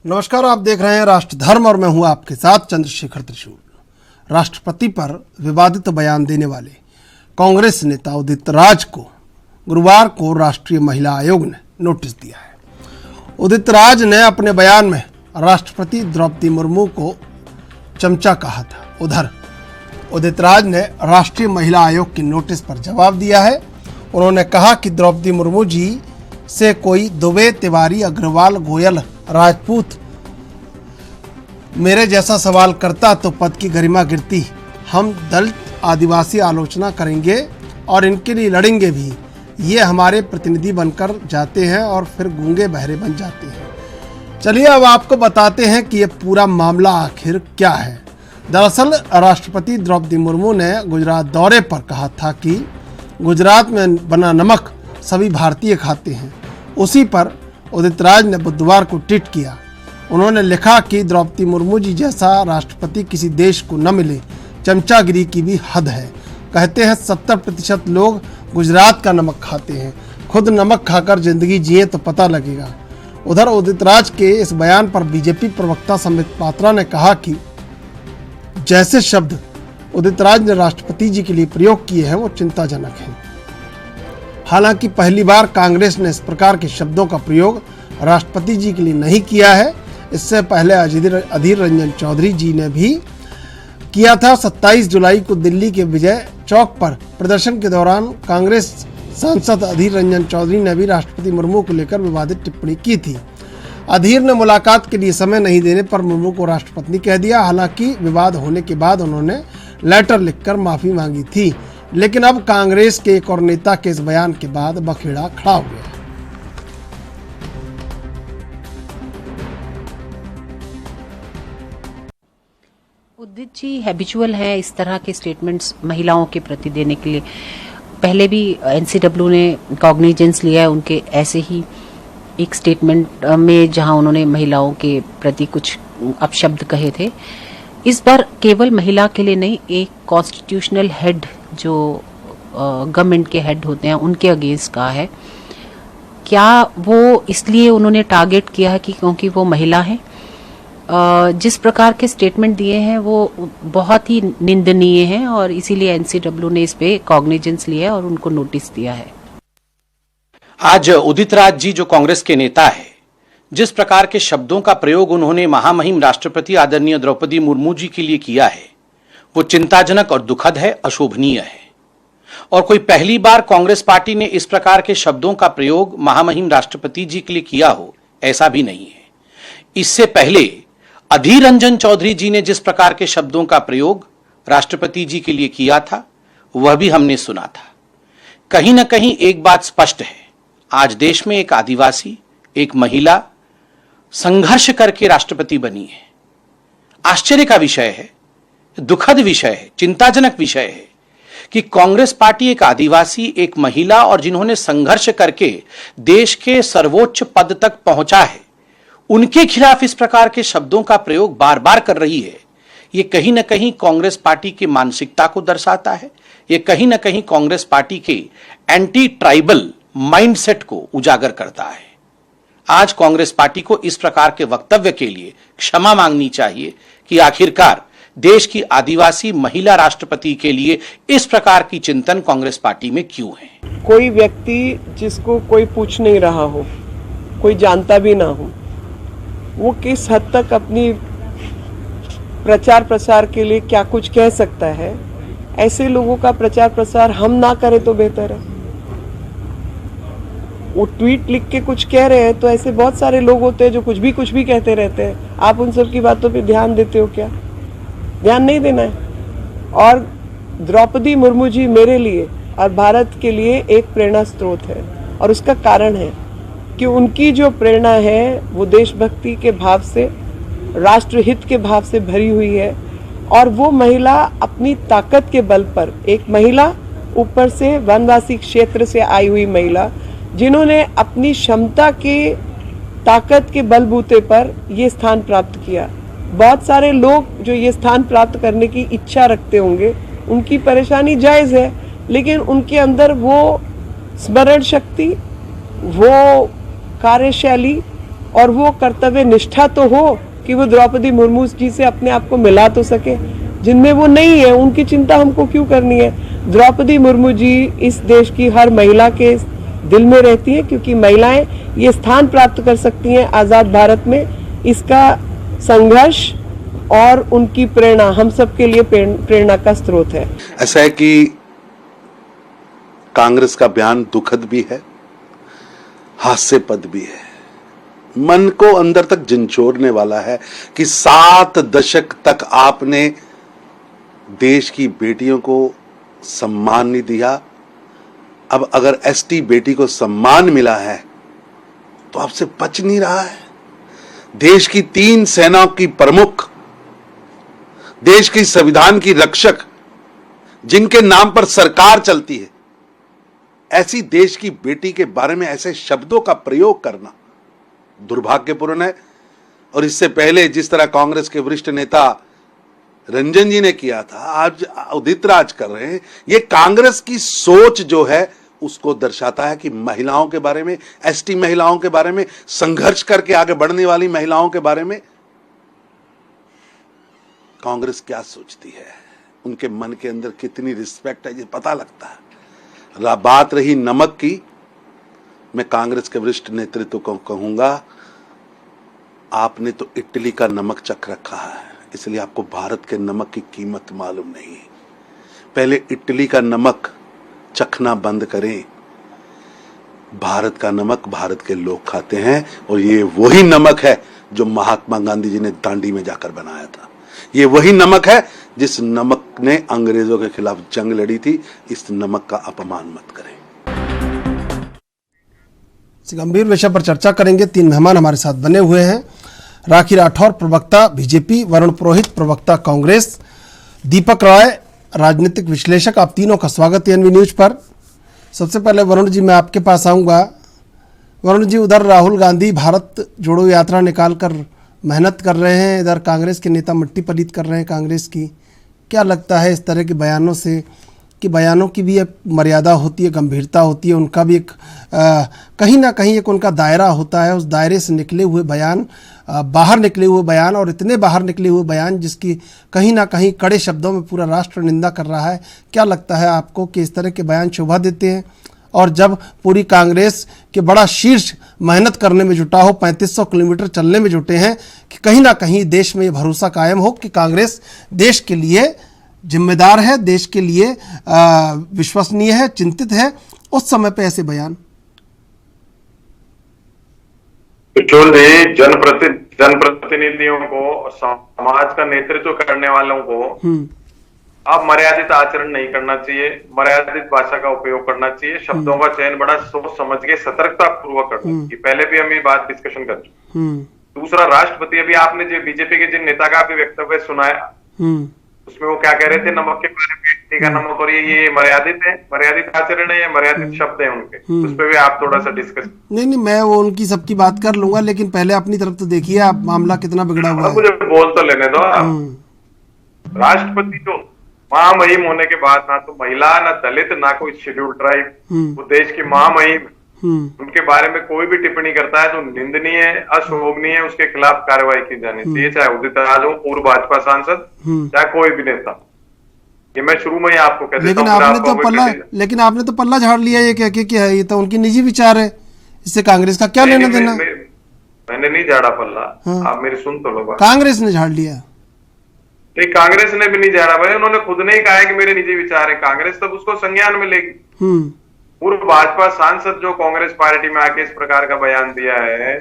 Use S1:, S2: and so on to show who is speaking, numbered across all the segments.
S1: नमस्कार, आप देख रहे हैं राष्ट्र धर्म और मैं हूं आपके साथ चंद्रशेखर त्रिशूल। राष्ट्रपति पर विवादित बयान देने वाले कांग्रेस नेता उदित राज को गुरुवार को राष्ट्रीय महिला आयोग ने नोटिस दिया है। उदित राज ने अपने बयान में राष्ट्रपति द्रौपदी मुर्मू को चमचा कहा था। उधर उदित राज ने राष्ट्रीय महिला आयोग की नोटिस पर जवाब दिया है। उन्होंने कहा कि द्रौपदी मुर्मू जी से कोई दुबे, तिवारी, अग्रवाल, गोयल, राजपूत मेरे जैसा सवाल करता तो पद की गरिमा गिरती। हम दलित, आदिवासी आलोचना करेंगे और इनके लिए लड़ेंगे भी। ये हमारे प्रतिनिधि बनकर जाते हैं और फिर गूंगे बहरे बन जाते हैं। चलिए अब आपको बताते हैं कि ये पूरा मामला आखिर क्या है। दरअसल राष्ट्रपति द्रौपदी मुर्मू ने गुजरात दौरे पर कहा था कि गुजरात में बना नमक सभी भारतीय खाते हैं। उसी पर उदित राज ने बुधवार को ट्वीट किया। उन्होंने लिखा कि द्रौपदी मुर्मू जी जैसा राष्ट्रपति किसी देश को न मिले। चमचागिरी की भी हद है। कहते हैं 70% लोग गुजरात का नमक खाते हैं। खुद नमक खाकर जिंदगी जिए तो पता लगेगा। उधर उदित राज के इस बयान पर बीजेपी प्रवक्ता संबित पात्रा ने कहा कि जैसे शब्द उदित राज ने राष्ट्रपति जी के लिए प्रयोग किए हैं वो चिंताजनक हैं। हालांकि पहली बार कांग्रेस ने इस प्रकार के शब्दों का प्रयोग राष्ट्रपति जी के लिए नहीं किया है। इससे पहले अधीर रंजन चौधरी जी ने भी किया था। 27 जुलाई को दिल्ली के विजय चौक पर प्रदर्शन के दौरान कांग्रेस सांसद अधीर रंजन चौधरी ने भी राष्ट्रपति मुर्मू को लेकर विवादित टिप्पणी की थी। अधीर ने मुलाकात के लिए समय नहीं देने पर मुर्मू को राष्ट्रपति कह दिया। हालांकि विवाद होने के बाद उन्होंने लेटर लिखकर माफी मांगी थी, लेकिन अब कांग्रेस के एक और नेता के इस बयान के बाद बखेड़ा खड़ा हो गया।
S2: उदित जी हैबिचुअल है इस तरह के स्टेटमेंट्स महिलाओं के प्रति देने के लिए। पहले भी एनसीडब्ल्यू ने कॉग्निजेंस लिया है उनके ऐसे ही एक स्टेटमेंट में, जहां उन्होंने महिलाओं के प्रति कुछ अपशब्द कहे थे। इस बार केवल महिला के लिए नहीं, एक कॉन्स्टिट्यूशनल हेड जो गवर्नमेंट के हेड होते हैं उनके अगेंस्ट कहा है। क्या वो इसलिए उन्होंने टारगेट किया है कि क्योंकि वो महिला है? जिस प्रकार के स्टेटमेंट दिए हैं वो बहुत ही निंदनीय हैं और इसीलिए एनसीडब्ल्यू ने इस पे कॉग्निजेंस लिया है और उनको नोटिस दिया है।
S3: आज उदित राज जी जो कांग्रेस के नेता है, जिस प्रकार के शब्दों का प्रयोग उन्होंने महामहिम राष्ट्रपति आदरणीय द्रौपदी मुर्मू जी के लिए किया है वो चिंताजनक और दुखद है, अशोभनीय है। और कोई पहली बार कांग्रेस पार्टी ने इस प्रकार के शब्दों का प्रयोग महामहिम राष्ट्रपति जी के लिए किया हो, ऐसा भी नहीं है। इससे पहले अधीर रंजन चौधरी जी ने जिस प्रकार के शब्दों का प्रयोग राष्ट्रपति जी के लिए किया था वह भी हमने सुना था। कहीं ना कहीं एक बात स्पष्ट है, आज देश में एक आदिवासी, एक महिला संघर्ष करके राष्ट्रपति बनी है। आश्चर्य का विषय है, दुखद विषय है, चिंताजनक विषय है कि कांग्रेस पार्टी एक आदिवासी, एक महिला और जिन्होंने संघर्ष करके देश के सर्वोच्च पद तक पहुंचा है, उनके खिलाफ इस प्रकार के शब्दों का प्रयोग बार बार कर रही है। यह कहीं ना कहीं कांग्रेस पार्टी की मानसिकता को दर्शाता है। यह कहीं ना कहीं कांग्रेस पार्टी के एंटी ट्राइबल माइंडसेट को उजागर करता है। आज कांग्रेस पार्टी को इस प्रकार के वक्तव्य के लिए क्षमा मांगनी चाहिए कि आखिरकार देश की आदिवासी महिला राष्ट्रपति के लिए इस प्रकार की चिंतन कांग्रेस पार्टी में क्यों है।
S4: कोई व्यक्ति जिसको कोई पूछ नहीं रहा हो, कोई जानता भी ना हो, वो किस हद तक अपनी प्रचार प्रसार के लिए क्या कुछ कह सकता है। ऐसे लोगों का प्रचार प्रसार हम ना करें तो बेहतर है। वो ट्वीट लिख के कुछ कह रहे हैं तो ऐसे बहुत सारे लोग होते हैं जो कुछ भी कहते रहते हैं। आप उन सब की बातों पे ध्यान देते हो क्या? ध्यान नहीं देना है। और द्रौपदी मुर्मू जी मेरे लिए और भारत के लिए एक प्रेरणा स्रोत है और उसका कारण है कि उनकी जो प्रेरणा है वो देशभक्ति के भाव से, राष्ट्रहित के भाव से भरी हुई है। और वो महिला अपनी ताकत के बल पर, एक महिला ऊपर से वनवासी क्षेत्र से आई हुई महिला, जिन्होंने अपनी क्षमता के ताकत के बलबूते पर ये स्थान प्राप्त किया। बहुत सारे लोग जो ये स्थान प्राप्त करने की इच्छा रखते होंगे, उनकी परेशानी जायज़ है, लेकिन उनके अंदर वो स्मरण शक्ति, वो कार्यशैली, और वो कर्तव्य निष्ठा तो हो कि वो द्रौपदी मुर्मू जी से अपने आप को मिला तो सके। जिनमें वो नहीं है उनकी चिंता हमको क्यों करनी है। द्रौपदी मुर्मू जी इस देश की हर महिला के दिल में रहती है, क्योंकि महिलाएं ये स्थान प्राप्त कर सकती हैं आजाद भारत में। इसका संघर्ष और उनकी प्रेरणा हम सबके लिए प्रेरणा का स्रोत है।
S5: ऐसा है कि कांग्रेस का बयान दुखद भी है, हास्यपद भी है, मन को अंदर तक झंझोरने वाला है कि 7 दशक तक आपने देश की बेटियों को सम्मान नहीं दिया। अब अगर एसटी बेटी को सम्मान मिला है तो आपसे बच नहीं रहा है। देश की 3 सेनाओं की प्रमुख, देश की संविधान की रक्षक, जिनके नाम पर सरकार चलती है, ऐसी देश की बेटी के बारे में ऐसे शब्दों का प्रयोग करना दुर्भाग्यपूर्ण है। और इससे पहले जिस तरह कांग्रेस के वरिष्ठ नेता रंजन जी ने किया था, आज उदित राज कर रहे हैं, ये कांग्रेस की सोच जो है उसको दर्शाता है कि महिलाओं के बारे में, एसटी महिलाओं के बारे में, संघर्ष करके आगे बढ़ने वाली महिलाओं के बारे में कांग्रेस क्या सोचती है, उनके मन के अंदर कितनी रिस्पेक्ट है, ये पता लगता है। बात रही नमक की, मैं कांग्रेस के वरिष्ठ नेतृत्व को कहूंगा, आपने तो इटली का नमक चख रखा है, इसलिए आपको भारत के नमक की कीमत मालूम नहीं। पहले इटली का नमक चखना बंद करें। भारत का नमक भारत के लोग खाते हैं, और ये वही नमक है जो महात्मा गांधी जी ने दांडी में जाकर बनाया था। ये वही नमक है जिस नमक ने अंग्रेजों के खिलाफ जंग लड़ी थी। इस नमक का अपमान मत करें।
S1: इस गंभीर विषय पर चर्चा करेंगे। 3 मेहमान हमारे साथ बने हुए हैं। राखी राठौर, प्रवक्ता बीजेपी, वरुण पुरोहित, प्रवक्ता कांग्रेस, दीपक रॉय, राजनीतिक विश्लेषक। आप तीनों का स्वागत है एनवी न्यूज पर। सबसे पहले वरुण जी, मैं आपके पास आऊँगा। वरुण जी, उधर राहुल गांधी भारत जोड़ो यात्रा निकाल कर मेहनत कर रहे हैं, इधर कांग्रेस के नेता मिट्टी पलीत कर रहे हैं कांग्रेस की। क्या लगता है इस तरह के बयानों से कि बयानों की भी एक मर्यादा होती है, गंभीरता होती है, उनका भी एक कहीं ना कहीं एक उनका दायरा होता है, उस दायरे से निकले हुए बयान, बाहर निकले हुए बयान, और इतने बाहर निकले हुए बयान जिसकी कहीं ना कहीं कड़े शब्दों में पूरा राष्ट्र निंदा कर रहा है। क्या लगता है आपको कि इस तरह के बयान शोभा देते हैं? और जब पूरी कांग्रेस के बड़ा शीर्ष मेहनत करने में जुटा हो, 3500 किलोमीटर चलने में जुटे हैं, कि कहीं ना कहीं देश में ये भरोसा कायम हो कि कांग्रेस देश के लिए जिम्मेदार है, देश के लिए विश्वसनीय है, चिंतित है, उस समय पे ऐसे बयान?
S6: जनप्रतिनिधियों को और समाज का नेतृत्व करने वालों को अब मर्यादित आचरण नहीं करना चाहिए, मर्यादित भाषा का उपयोग करना चाहिए, शब्दों का चयन बड़ा सोच समझ के सतर्कता पूर्वक करना चाहिए। पहले भी हम ये बात डिस्कशन कर चुके। दूसरा, राष्ट्रपति, अभी आपने जो बीजेपी के जिन नेता का भी वक्तव्य सुनाया, उसमें वो क्या कह रहे थे नमक के बारे में, इटली का नमक, और ये मर्यादित है, मर्यादित आचरण है, मर्यादित शब्द है उनके, उस पर भी आप थोड़ा सा डिस्कस।
S1: नहीं, मैं वो उनकी सबकी बात कर लूंगा, लेकिन पहले अपनी तरफ तो देखिए आप मामला कितना बिगड़ा हुआ है।
S6: मुझे बोल तो लेने दो। राष्ट्रपति जो महामहिम होने के बाद ना तो महिला, ना दलित, ना कोई शेड्यूल ट्राइब, वो देश की महामहिम, उनके बारे में कोई भी टिप्पणी करता है तो निंदनीय है, अशोभनीय है, उसके खिलाफ कार्रवाई की जानी चाहिए, चाहे उदित राज हो, पूर्व भाजपा सांसद, चाहे कोई भी नेता। ये मैं शुरू में ही आपको कह देता हूं।
S1: लेकिन आपने तो पल्ला झाड़ लिया ये कह के कि ये तो उनकी निजी विचार है, इससे कांग्रेस का क्या लेना देना?
S6: मैंने नहीं झाड़ा पल्ला। आप मेरी सुन तो लो।
S1: कांग्रेस ने झाड़ लिया?
S6: नहीं, कांग्रेस ने भी नहीं झाड़ा भाई, उन्होंने खुद ने ही कहा है कि मेरे निजी विचार है। कांग्रेस तब उसको संज्ञान में लेगी। पूर्व भाजपा सांसद जो कांग्रेस पार्टी में आके इस प्रकार का बयान दिया है,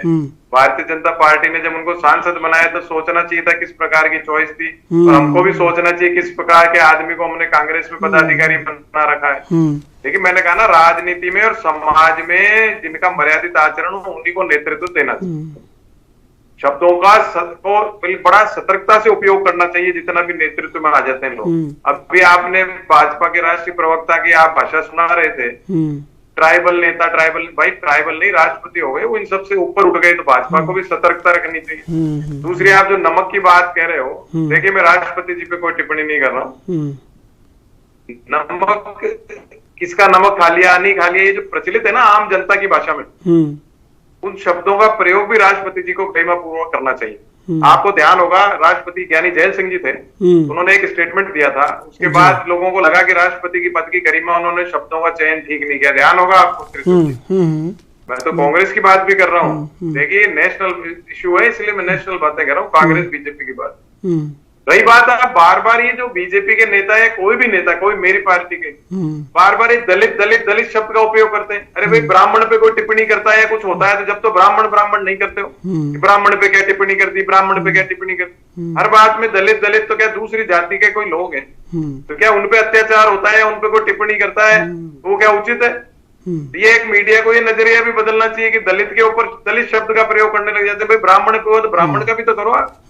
S6: भारतीय जनता पार्टी ने जब उनको सांसद बनाया तो सोचना चाहिए था किस प्रकार की चॉइस थी, और हमको भी सोचना चाहिए किस प्रकार के आदमी को हमने कांग्रेस में पदाधिकारी बना रखा है। लेकिन मैंने कहा ना, राजनीति में और समाज में जिनका मर्यादित आचरण हो उन्हीं को नेतृत्व देना चाहिए। शब्दों का बड़ा सतर्कता से उपयोग करना चाहिए जितना भी नेतृत्व में आ जाते हैं लोग। अभी आपने भाजपा के राष्ट्रीय प्रवक्ता की आप भाषा सुना रहे थे, ट्राइबल नेता, ट्राइबल भाई, ट्राइबल नहीं, राष्ट्रपति हो गए, वो इन सबसे ऊपर उठ गए, तो भाजपा को भी सतर्कता रखनी चाहिए। दूसरी, आप जो नमक की बात कह रहे हो, देखिए मैं राष्ट्रपति जी पे कोई टिप्पणी नहीं कर रहा हूँ। नमक, किसका नमक खा लिया नहीं खा लिया, ये जो प्रचलित है ना आम जनता की भाषा में, उन शब्दों का प्रयोग भी राष्ट्रपति जी को गरिमा पूर्वक करना चाहिए। आपको ध्यान होगा, राष्ट्रपति ज्ञानी जैल सिंह जी थे, उन्होंने एक स्टेटमेंट दिया था, उसके बाद लोगों को लगा कि राष्ट्रपति की पद की गरिमा, उन्होंने शब्दों का चयन ठीक नहीं किया। ध्यान होगा आपको। मैं तो कांग्रेस की बात भी कर रहा हूँ। देखिए, नेशनल इश्यू है, इसलिए मैं नेशनल बातें कर रहा हूँ, कांग्रेस बीजेपी की बात। रही बात, आप बार बार ये जो बीजेपी के नेता है, कोई भी नेता, कोई मेरी पार्टी के, बार बार ये दलित दलित दलित शब्द का उपयोग करते हैं। अरे भाई, ब्राह्मण पे कोई टिप्पणी करता है या कुछ होता है तो जब तो ब्राह्मण ब्राह्मण नहीं करते हो, ब्राह्मण पे क्या टिप्पणी करती, ब्राह्मण पे क्या टिप्पणी करती, हर बात में दलित दलित, तो क्या दूसरी जाति के कोई लोग हैं तो क्या उनपे अत्याचार होता है, उनपे कोई टिप्पणी करता है तो वो क्या उचित है? ये एक मीडिया को ये नजरिया भी बदलना चाहिए कि दलित के ऊपर दलित शब्द का प्रयोग करने लग जाते हैं। भाई, ब्राह्मण पे हो तो ब्राह्मण का भी तो करो आप।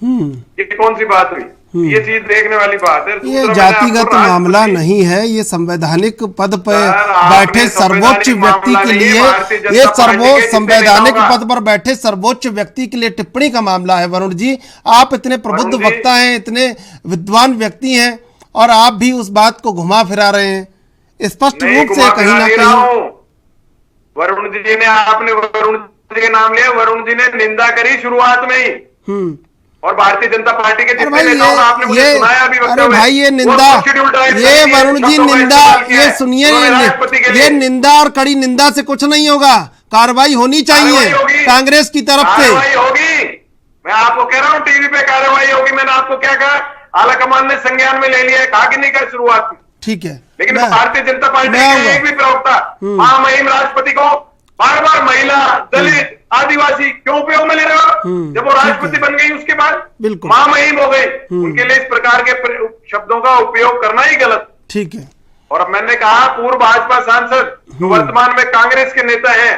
S6: ये कौन सी बात हुई? ये चीज देखने वाली बात है।
S1: ये जातिगत मामला नहीं है, ये संवैधानिक पद पर बैठे सर्वोच्च व्यक्ति के लिए, ये संवैधानिक पद पर बैठे सर्वोच्च व्यक्ति के लिए टिप्पणी का मामला है। वरुण जी, आप इतने प्रबुद्ध वक्ता हैं, इतने विद्वान व्यक्ति हैं, और आप भी उस बात को घुमा फिरा रहे हैं स्पष्ट रूप से कहीं ना कहीं।
S6: वरुण जी ने, आपने वरुण जी के नाम लिया, वरुण जी ने निंदा करी शुरुआत में ही, और भारतीय जनता पार्टी के जितने नेताओं को आपने मुझे सुनाया अभी।
S1: अरे भाई, ये निंदा, ये वरुण जी निंदा, ये सुनिए, ये निंदा और कड़ी निंदा से कुछ नहीं होगा, कार्रवाई होनी चाहिए कांग्रेस की तरफ से।
S6: होगी, मैं आपको कह रहा हूँ, टीवी पे कार्रवाई होगी। मैंने आपको क्या कहा? आलाकमान ने संज्ञान में ले लिया है, कहा कि नहीं कर शुरुआत में,
S1: ठीक है,
S6: लेकिन भारतीय जनता पार्टी के एक भी प्रवक्ता महामहिम राष्ट्रपति को बार बार महिला, दलित, आदिवासी क्यों उपयोग में ले रहे हो? जब वो राष्ट्रपति बन गई उसके बाद महामहिम हो गई, उनके लिए इस प्रकार के शब्दों का उपयोग करना ही गलत।
S1: ठीक है।
S6: और अब मैंने कहा, पूर्व भाजपा सांसद जो वर्तमान में कांग्रेस के नेता हैं,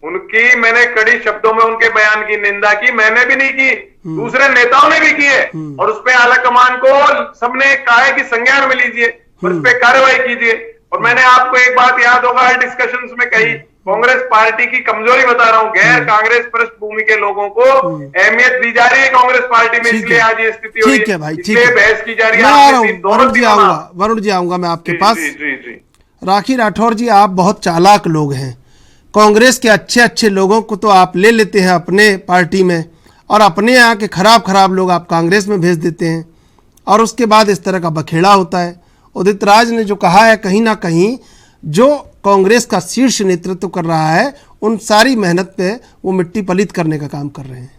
S6: उनकी मैंने कड़ी शब्दों में उनके बयान की निंदा की, मैंने भी नहीं की, दूसरे नेताओं ने भी की है, और उस पर आलाकमान को सबने कहा है कि संज्ञान में लीजिए और उस पर कार्रवाई कीजिए। और मैंने आपको एक बात याद होगा, हर डिस्कशंस में कही, कांग्रेस पार्टी की कमजोरी बता रहा हूं, गैर कांग्रेस पृष्ठभूमि के लोगों को अहमियत दी जा रही है कांग्रेस पार्टी में, इसलिए आज ये स्थिति हो रही है।
S1: ठीक है भाई, ठीक
S6: है,
S1: है,
S6: बहस की जा रही है।
S1: वरुण जी आऊंगा मैं आपके पास। राखी राठौर जी, आप बहुत चालाक लोग हैं, कांग्रेस के अच्छे अच्छे लोगों को तो आप ले लेते हैं अपने पार्टी में, और अपने यहाँ के खराब खराब लोग आप कांग्रेस में भेज देते हैं, और उसके बाद इस तरह का बखेड़ा होता है। उदित राज ने जो कहा है, कहीं ना कहीं जो कांग्रेस का शीर्ष नेतृत्व कर रहा है, उन सारी मेहनत पे वो मिट्टी पलीत करने का काम कर रहे हैं।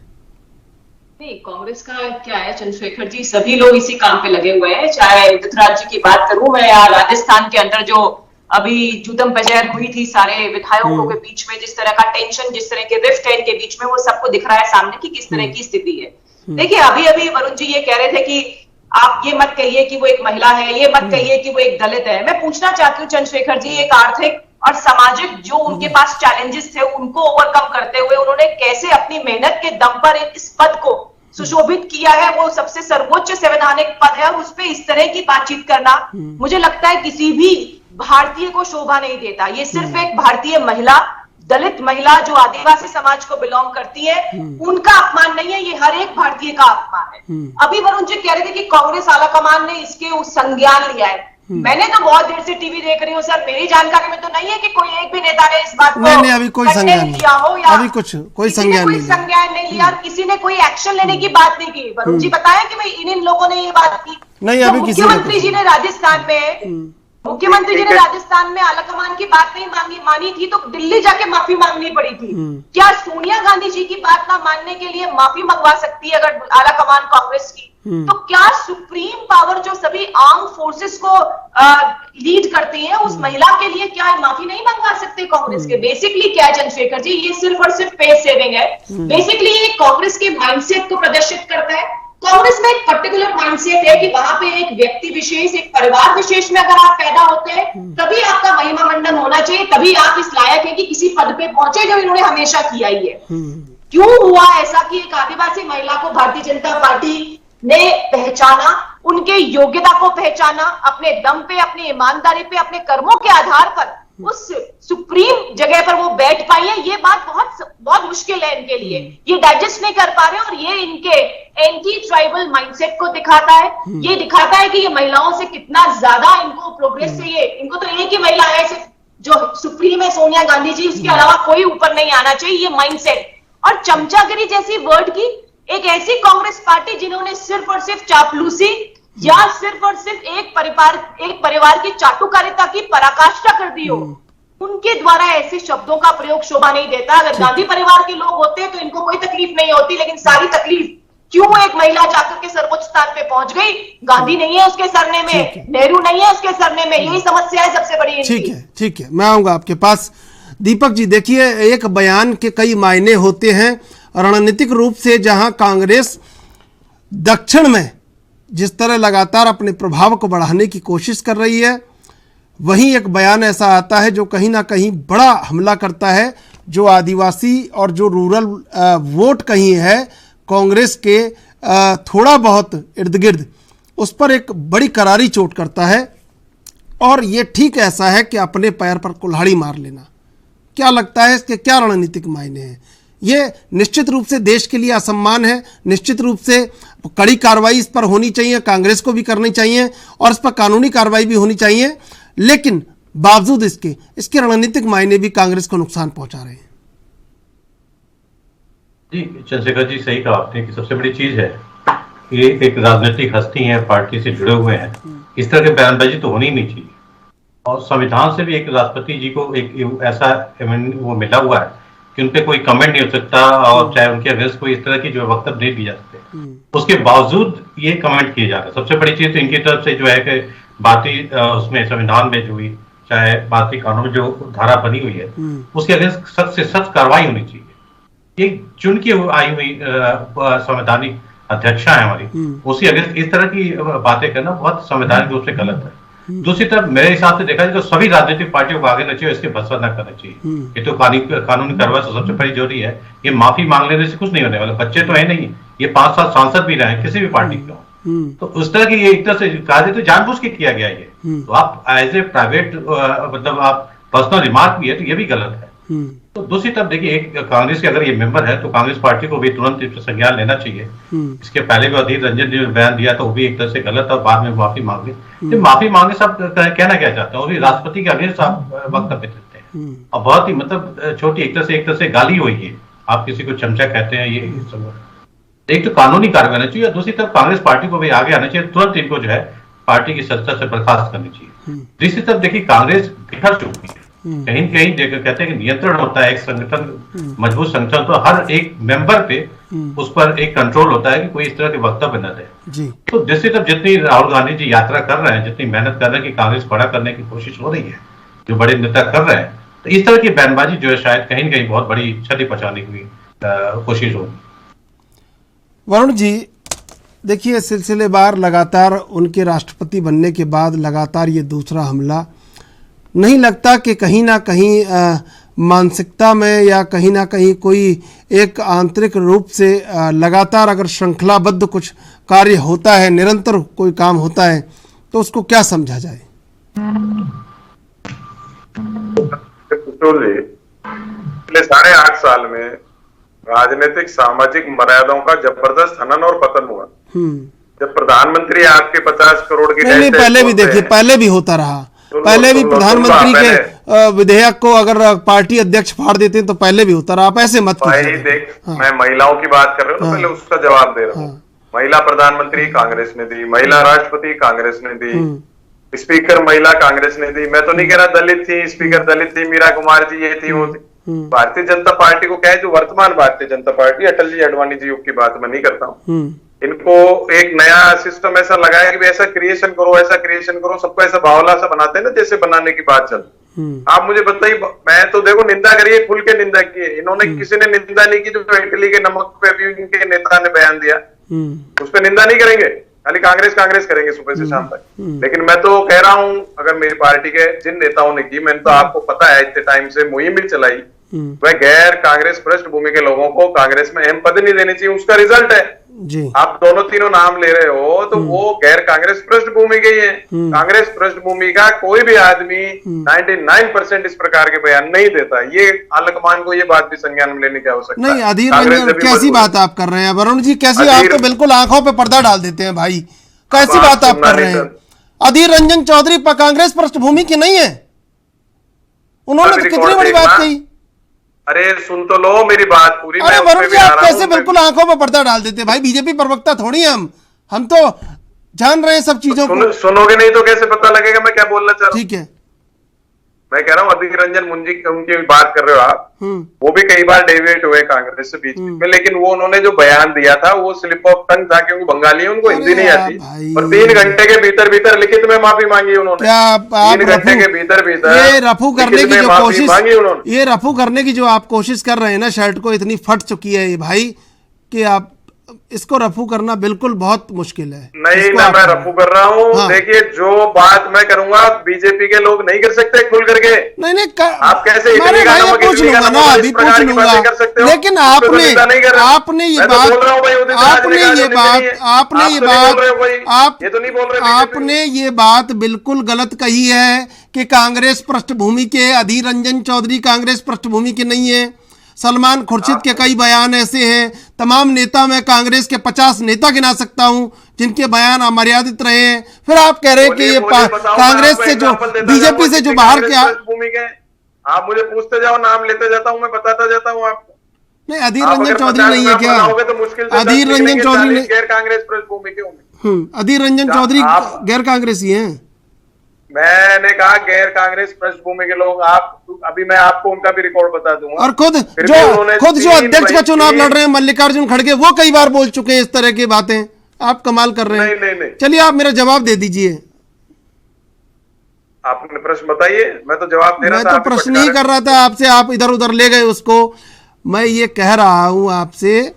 S7: नहीं, कांग्रेस का क्या है चंद्रशेखर जी, सभी लोग इसी काम पे लगे हुए हैं। चाहे उदित राज जी की बात करूं मैं, या राजस्थान के अंदर जो अभी जुदम पजैर हुई थी सारे विधायकों के बीच में, जिस तरह का टेंशन, जिस तरह के रिफ्ट है इनके बीच में, वो सबको दिख रहा है सामने की किस तरह की स्थिति है। देखिए, अभी अभी वरुण जी ये कह रहे थे कि आप ये मत कहिए कि वो एक महिला है, ये मत कहिए कि वो एक दलित है। मैं पूछना चाहती हूँ चंद्रशेखर जी, एक आर्थिक और सामाजिक जो उनके पास चैलेंजेस थे, उनको ओवरकम करते हुए उन्होंने कैसे अपनी मेहनत के दम पर इस पद को सुशोभित किया है। वो सबसे सर्वोच्च संवैधानिक पद है, और उस पर इस तरह की बातचीत करना मुझे लगता है किसी भी भारतीय को शोभा नहीं देता। ये सिर्फ एक भारतीय महिला, दलित महिला जो आदिवासी समाज को बिलोंग करती है, उनका अपमान नहीं है, ये हर एक भारतीय का अपमान है। अभी वरुण जी कह रहे थे कि कांग्रेस आलाकमान ने इसके संज्ञान लिया है। मैंने तो बहुत देर से टीवी देख रही हूँ सर, मेरी जानकारी में तो नहीं है कि कोई एक भी नेता ने इस बात को
S1: नहीं, अभी कोई संज्ञान
S7: लिया हो, या
S1: अभी कोई संज्ञान
S7: नहीं लिया, किसी ने कोई एक्शन लेने की बात नहीं की। वरुण जी बताया कि इन लोगों ने ये बात की
S1: नहीं, अभी
S7: मुख्यमंत्री जी ने राजस्थान में, मुख्यमंत्री जी ने राजस्थान में आलाकमान की बात नहीं मानी थी तो दिल्ली जाके माफी मांगनी पड़ी थी। क्या सोनिया गांधी जी की बात ना मानने के लिए माफी मंगवा सकती है अगर आलाकमान कांग्रेस की? तो क्या सुप्रीम पावर जो सभी आर्म फोर्सेस को लीड करती है, उस महिला के लिए क्या माफी नहीं मंगवा सकते कांग्रेस के? बेसिकली क्या है चंद्रशेखर जी, ये सिर्फ और सिर्फ पे सेविंग है। बेसिकली ये कांग्रेस के माइंडसेट को प्रदर्शित करता है। कांग्रेस में एक पर्टिकुलर माइंडसेट है कि वहां पे एक व्यक्ति विशेष, एक परिवार विशेष में अगर आप पैदा होते हैं तभी आपका महिमा मंडन होना चाहिए, तभी आप इस लायक है कि किसी पद पे पहुंचे, जो इन्होंने हमेशा किया ही है। क्यों हुआ ऐसा कि एक आदिवासी महिला को भारतीय जनता पार्टी ने पहचाना, उनके योग्यता को पहचाना, अपने दम पे, अपनी ईमानदारी पे, अपने कर्मों के आधार पर उस सुप्रीम जगह पर वो बैठ पाई है? ये बात बहुत मुश्किल है इनके लिए, ये डाइजेस्ट नहीं कर पा रहे, और ये इनके एंटी ट्राइबल माइंडसेट को दिखाता है। ये दिखाता है कि ये महिलाओं से कितना ज्यादा इनको प्रोग्रेस चाहिए। इनको तो एक ही महिला है सिर्फ जो सुप्रीम है सोनिया गांधी जी, उसके अलावा कोई ऊपर नहीं आना चाहिए, ये माइंडसेट। और चमचागिरी जैसी वर्ड की एक ऐसी कांग्रेस पार्टी जिन्होंने सिर्फ और सिर्फ चापलूसी या सिर्फ और सिर्फ एक परिवार की चाटुकारिता की पराकाष्ठा कर दी हो, उनके द्वारा ऐसे शब्दों का प्रयोग शोभा नहीं देता। अगर गांधी परिवार के लोग होते तो इनको कोई तकलीफ नहीं होती, लेकिन सारी तकलीफ क्यों एक महिला जाकर के सर्वोच्च स्थान पे पहुंच गई? गांधी नहीं है उसके सरने में, नेहरू नहीं है उसके सरने में, यही समस्या है सबसे बड़ी इनकी।
S1: ठीक है, मैं आऊंगा आपके पास। दीपक जी, देखिए, एक बयान के कई मायने होते हैं। रणनीतिक रूप से जहां कांग्रेस दक्षिण में जिस तरह लगातार अपने प्रभाव को बढ़ाने की कोशिश कर रही है, वहीं एक बयान ऐसा आता है जो कहीं ना कहीं बड़ा हमला करता है, जो आदिवासी और जो रूरल वोट कहीं है कांग्रेस के थोड़ा बहुत इर्द गिर्द, उस पर एक बड़ी करारी चोट करता है। और ये ठीक ऐसा है कि अपने पैर पर कुल्हाड़ी मार लेना। क्या लगता है इसके क्या रणनीतिक मायने हैं? ये निश्चित रूप से देश के लिए असम्मान है, निश्चित रूप से कड़ी कार्रवाई इस पर होनी चाहिए, कांग्रेस को भी करनी चाहिए और इस पर कानूनी कार्रवाई भी होनी चाहिए, लेकिन बावजूद इसके रणनीतिक मायने भी कांग्रेस को नुकसान पहुंचा रहे हैं।
S8: जी चंद्रशेखर जी, सही कहा आपने कि सबसे बड़ी चीज है ये एक राजनीतिक हस्ती है, पार्टी से जुड़े हुए हैं, इस तरह की बयानबाजी तो होनी ही नहीं चाहिए। और संविधान से भी एक राष्ट्रपति जी को एक ऐसा वो मिला हुआ है कि उन पे कोई कमेंट नहीं हो सकता, और चाहे उनके अगेंस्ट कोई इस तरह की जो वक्तव्य नहीं दिए जा सकते, उसके बावजूद ये कमेंट किए जा रहे हैं। सबसे बड़ी चीज तो इनकी तरफ से जो है कि भारतीय उसमें संविधान में जो हुई, चाहे भारतीय कानून में जो धारा बनी हुई है, उसके अगेंस्ट सख्त से सख्त कार्रवाई होनी चाहिए। एक चुन के आई हुई संवैधानिक अध्यक्षा है हमारी, उसी अगेंस्ट इस तरह की बातें करना बहुत संवैधानिक रूप से गलत है। दूसरी तरफ मेरे हिसाब से देखा जाए तो सभी राजनीतिक पार्टियों को आगे न चाहिए, इसके भत्सा न करना चाहिए। ये तो कानूनी कार्रवाई तो सबसे बड़ी जरूरी है। ये माफी मांग लेने से कुछ नहीं होने वाला, बच्चे तो है नहीं, ये 5-7 सांसद भी रहे किसी भी पार्टी के, तो उस तरह की ये एक तरह से कहा जाए तो जानबूझ के किया गया ये। तो आप एज ए प्राइवेट मतलब आप पर्सनल रिमार्क भी है तो ये भी गलत है। तो दूसरी तरफ देखिए, एक कांग्रेस के अगर ये मेंबर है तो कांग्रेस पार्टी को भी तुरंत इस पर संज्ञान लेना चाहिए। इसके पहले भी अधीर रंजन जी ने बयान दिया तो वो भी एक तरह से गलत और बाद में माफी मांगे। तो माफी मांगे सब कहना क्या चाहते हैं, वो भी राष्ट्रपति के अगेंस्ट आप वक्तव्य देते हैं और बहुत ही मतलब छोटी एक तरह से गाली हुई है। आप किसी को चमचा कहते हैं, ये सब एक तो कानूनी कार्रवाई होनी चाहिए, दूसरी तरफ कांग्रेस पार्टी को भी आगे आना चाहिए, तुरंत इनको जो है पार्टी की सत्ता से बर्खास्त करनी चाहिए। तीसरी तरफ देखिए, कांग्रेस बिखर चुकी है, कहीं कहीं कहते हैं कि नियंत्रण होता है एक संगठन, मजबूत संगठन, तो हर एक मेंबर पे उस पर एक कंट्रोल होता है कि कोई इस तरह के वक्तव्य न दे। तो दूसरी तरफ जितनी राहुल गांधी जी यात्रा कर रहे हैं, जितनी मेहनत कर रहे हैं कि कांग्रेस बड़ा करने की कोशिश हो रही है, जो बड़े नेता कर रहे हैं, तो इस तरह की बयानबाजी जो है शायद कहीं कहीं बहुत बड़ी क्षति पहुंचाने की कोशिश होगी।
S1: वरुण जी, देखिए, सिलसिलेवार लगातार उनके राष्ट्रपति बनने के बाद लगातार ये दूसरा हमला, नहीं लगता कि कहीं ना कहीं मानसिकता में या कहीं ना कहीं कोई एक आंतरिक रूप से लगातार अगर श्रृंखलाबद्ध कुछ कार्य होता है, निरंतर कोई काम होता है, तो उसको क्या समझा जाए?
S6: पिछले 8.5 साल में राजनीतिक सामाजिक मर्यादाओं का जबरदस्त हनन और पतन हुआ। जब प्रधानमंत्री आपके 50 करोड़ की
S1: नहीं, पहले भी देखिए, पहले भी होता रहा। पहले भी प्रधानमंत्री के विधेयक को अगर पार्टी अध्यक्ष फाड़ देते हैं तो पहले भी होता रहा। आप ऐसे मत कीजिए।
S6: देख, मैं महिलाओं की बात कर रहा हूँ, पहले उसका जवाब दे रहा हूँ। महिला प्रधानमंत्री कांग्रेस ने दी, महिला राष्ट्रपति कांग्रेस ने दी, स्पीकर महिला कांग्रेस ने दी। मैं तो नहीं कह रहा दलित थी, स्पीकर दलित थी, मीरा कुमार जी ये थी वो थी। भारतीय जनता पार्टी को क्या है, जो वर्तमान भारतीय जनता पार्टी, अटल जी अडवाणी जी युग की बात मैं नहीं करता हूँ, इनको एक नया सिस्टम ऐसा लगाया कि ऐसा क्रिएशन करो, सबको ऐसा बावला सा बनाते हैं ना, जैसे बनाने की बात चल। आप मुझे बताइए, मैं तो देखो निंदा करिए, खुल के निंदा की है इन्होंने, किसी ने निंदा नहीं की। जो इटली के नमक पे भी इनके नेता ने बयान दिया, उस पर निंदा नहीं करेंगे, खाली कांग्रेस करेंगे सुबह से शाम तक। लेकिन मैं तो कह रहा हूं, अगर मेरी पार्टी के जिन नेताओं ने की, मैंने तो आपको पता है इतने टाइम से मुहिम भी चलाई, वह गैर कांग्रेस पृष्ठभूमि के लोगों को कांग्रेस में अहम पद नहीं देनी चाहिए। उसका रिजल्ट है
S1: जी।
S6: आप दोनों तीनों नाम ले रहे हो तो वो गैर कांग्रेस पृष्ठभूमि के ही है। कांग्रेस पृष्ठभूमि का कोई भी आदमी 99% इस प्रकार के बयान नहीं देता। ये आलकमान को ये बात भी संज्ञान में लेने की आवश्यकता
S1: नहीं। अधीर रंजन, कैसी बात आप कर रहे हैं वरुण जी? कैसी? आप तो बिल्कुल आंखों पे पर्दा डाल देते हैं भाई। कैसी बात आप कर रहे हैं? अधीर रंजन चौधरी कांग्रेस पृष्ठभूमि की नहीं है? उन्होंने तो कितनी बड़ी बात कही।
S6: अरे सुन तो लो मेरी बात पूरी।
S1: अरे वरुण जी, आप कैसे बिल्कुल आंखों में पर्दा डाल देते भाई, बीजेपी प्रवक्ता थोड़ी हम तो जान रहे हैं सब चीजों को।
S6: सुनोगे नहीं तो कैसे पता लगेगा मैं क्या बोलना चाह रहा हूँ।
S1: ठीक है,
S6: मैं कह रहा हूँ अधीर रंजन मुंजी उनकी बात कर रहे हो आप, वो भी कई बार डेविएट हुए कांग्रेस से बीच में, लेकिन वो उन्होंने जो बयान दिया था वो स्लिप ऑफ टंग था, क्योंकि बंगाली है, उनको हिंदी नहीं आती, और 3 घंटे के भीतर लिखित में माफी मांगी उन्होंने। 3 घंटे के भीतर
S1: ये रफू करने की जो कोशिश
S6: मांगी उन्होंने,
S1: ये रफू करने की जो आप कोशिश कर रहे हैं ना, शर्ट को इतनी फट चुकी है ये भाई कि आप इसको रफू करना बिल्कुल बहुत मुश्किल है।
S6: नहीं ना मैं रफू कर रहा हूँ। हाँ। देखिए जो बात मैं करूंगा बीजेपी के लोग नहीं कर सकते खुल करके।
S1: नहीं
S6: आप कैसे
S1: पूछ लूंगा ना, अभी पूछ लूंगा, लेकिन आपने ये बात बिल्कुल गलत कही है कि कांग्रेस पृष्ठभूमि के अधीर रंजन चौधरी कांग्रेस पृष्ठभूमि के नहीं है। सलमान खुर्शीद के कई बयान ऐसे हैं, तमाम नेता मैं कांग्रेस के 50 नेता गिना सकता हूं जिनके बयान अमर्यादित रहे हैं। फिर आप कह रहे हैं कि ये कांग्रेस से जो बीजेपी से जो बाहर के
S6: आप मुझे पूछते जाओ, नाम लेते जाता हूं, मैं बताता जाता हूं आपको।
S1: नहीं, अधीर रंजन चौधरी नहीं है क्या? अधीर रंजन चौधरी
S6: गैर कांग्रेस पृष्ठभूमि के होंगे।
S1: अधीर रंजन चौधरी गैर कांग्रेसी हैं।
S6: मैंने कहा गैर कांग्रेस पृष्ठभूमि के लोग। आप अभी मैं आपको उनका भी रिकॉर्ड बता दूंगा।
S1: और खुद जो अध्यक्ष का चुनाव लड़ रहे हैं मल्लिकार्जुन खड़गे, वो कई बार बोल चुके हैं इस तरह की बातें। आप कमाल कर रहे हैं।
S6: नहीं।
S1: चलिए आप मेरा जवाब दे दीजिए।
S6: आपने प्रश्न बताइए, मैं तो जवाब दे रहा था।
S1: मैं तो प्रश्न ही कर रहा था आपसे, आप इधर उधर ले गए उसको। मैं ये कह रहा हूं आपसे,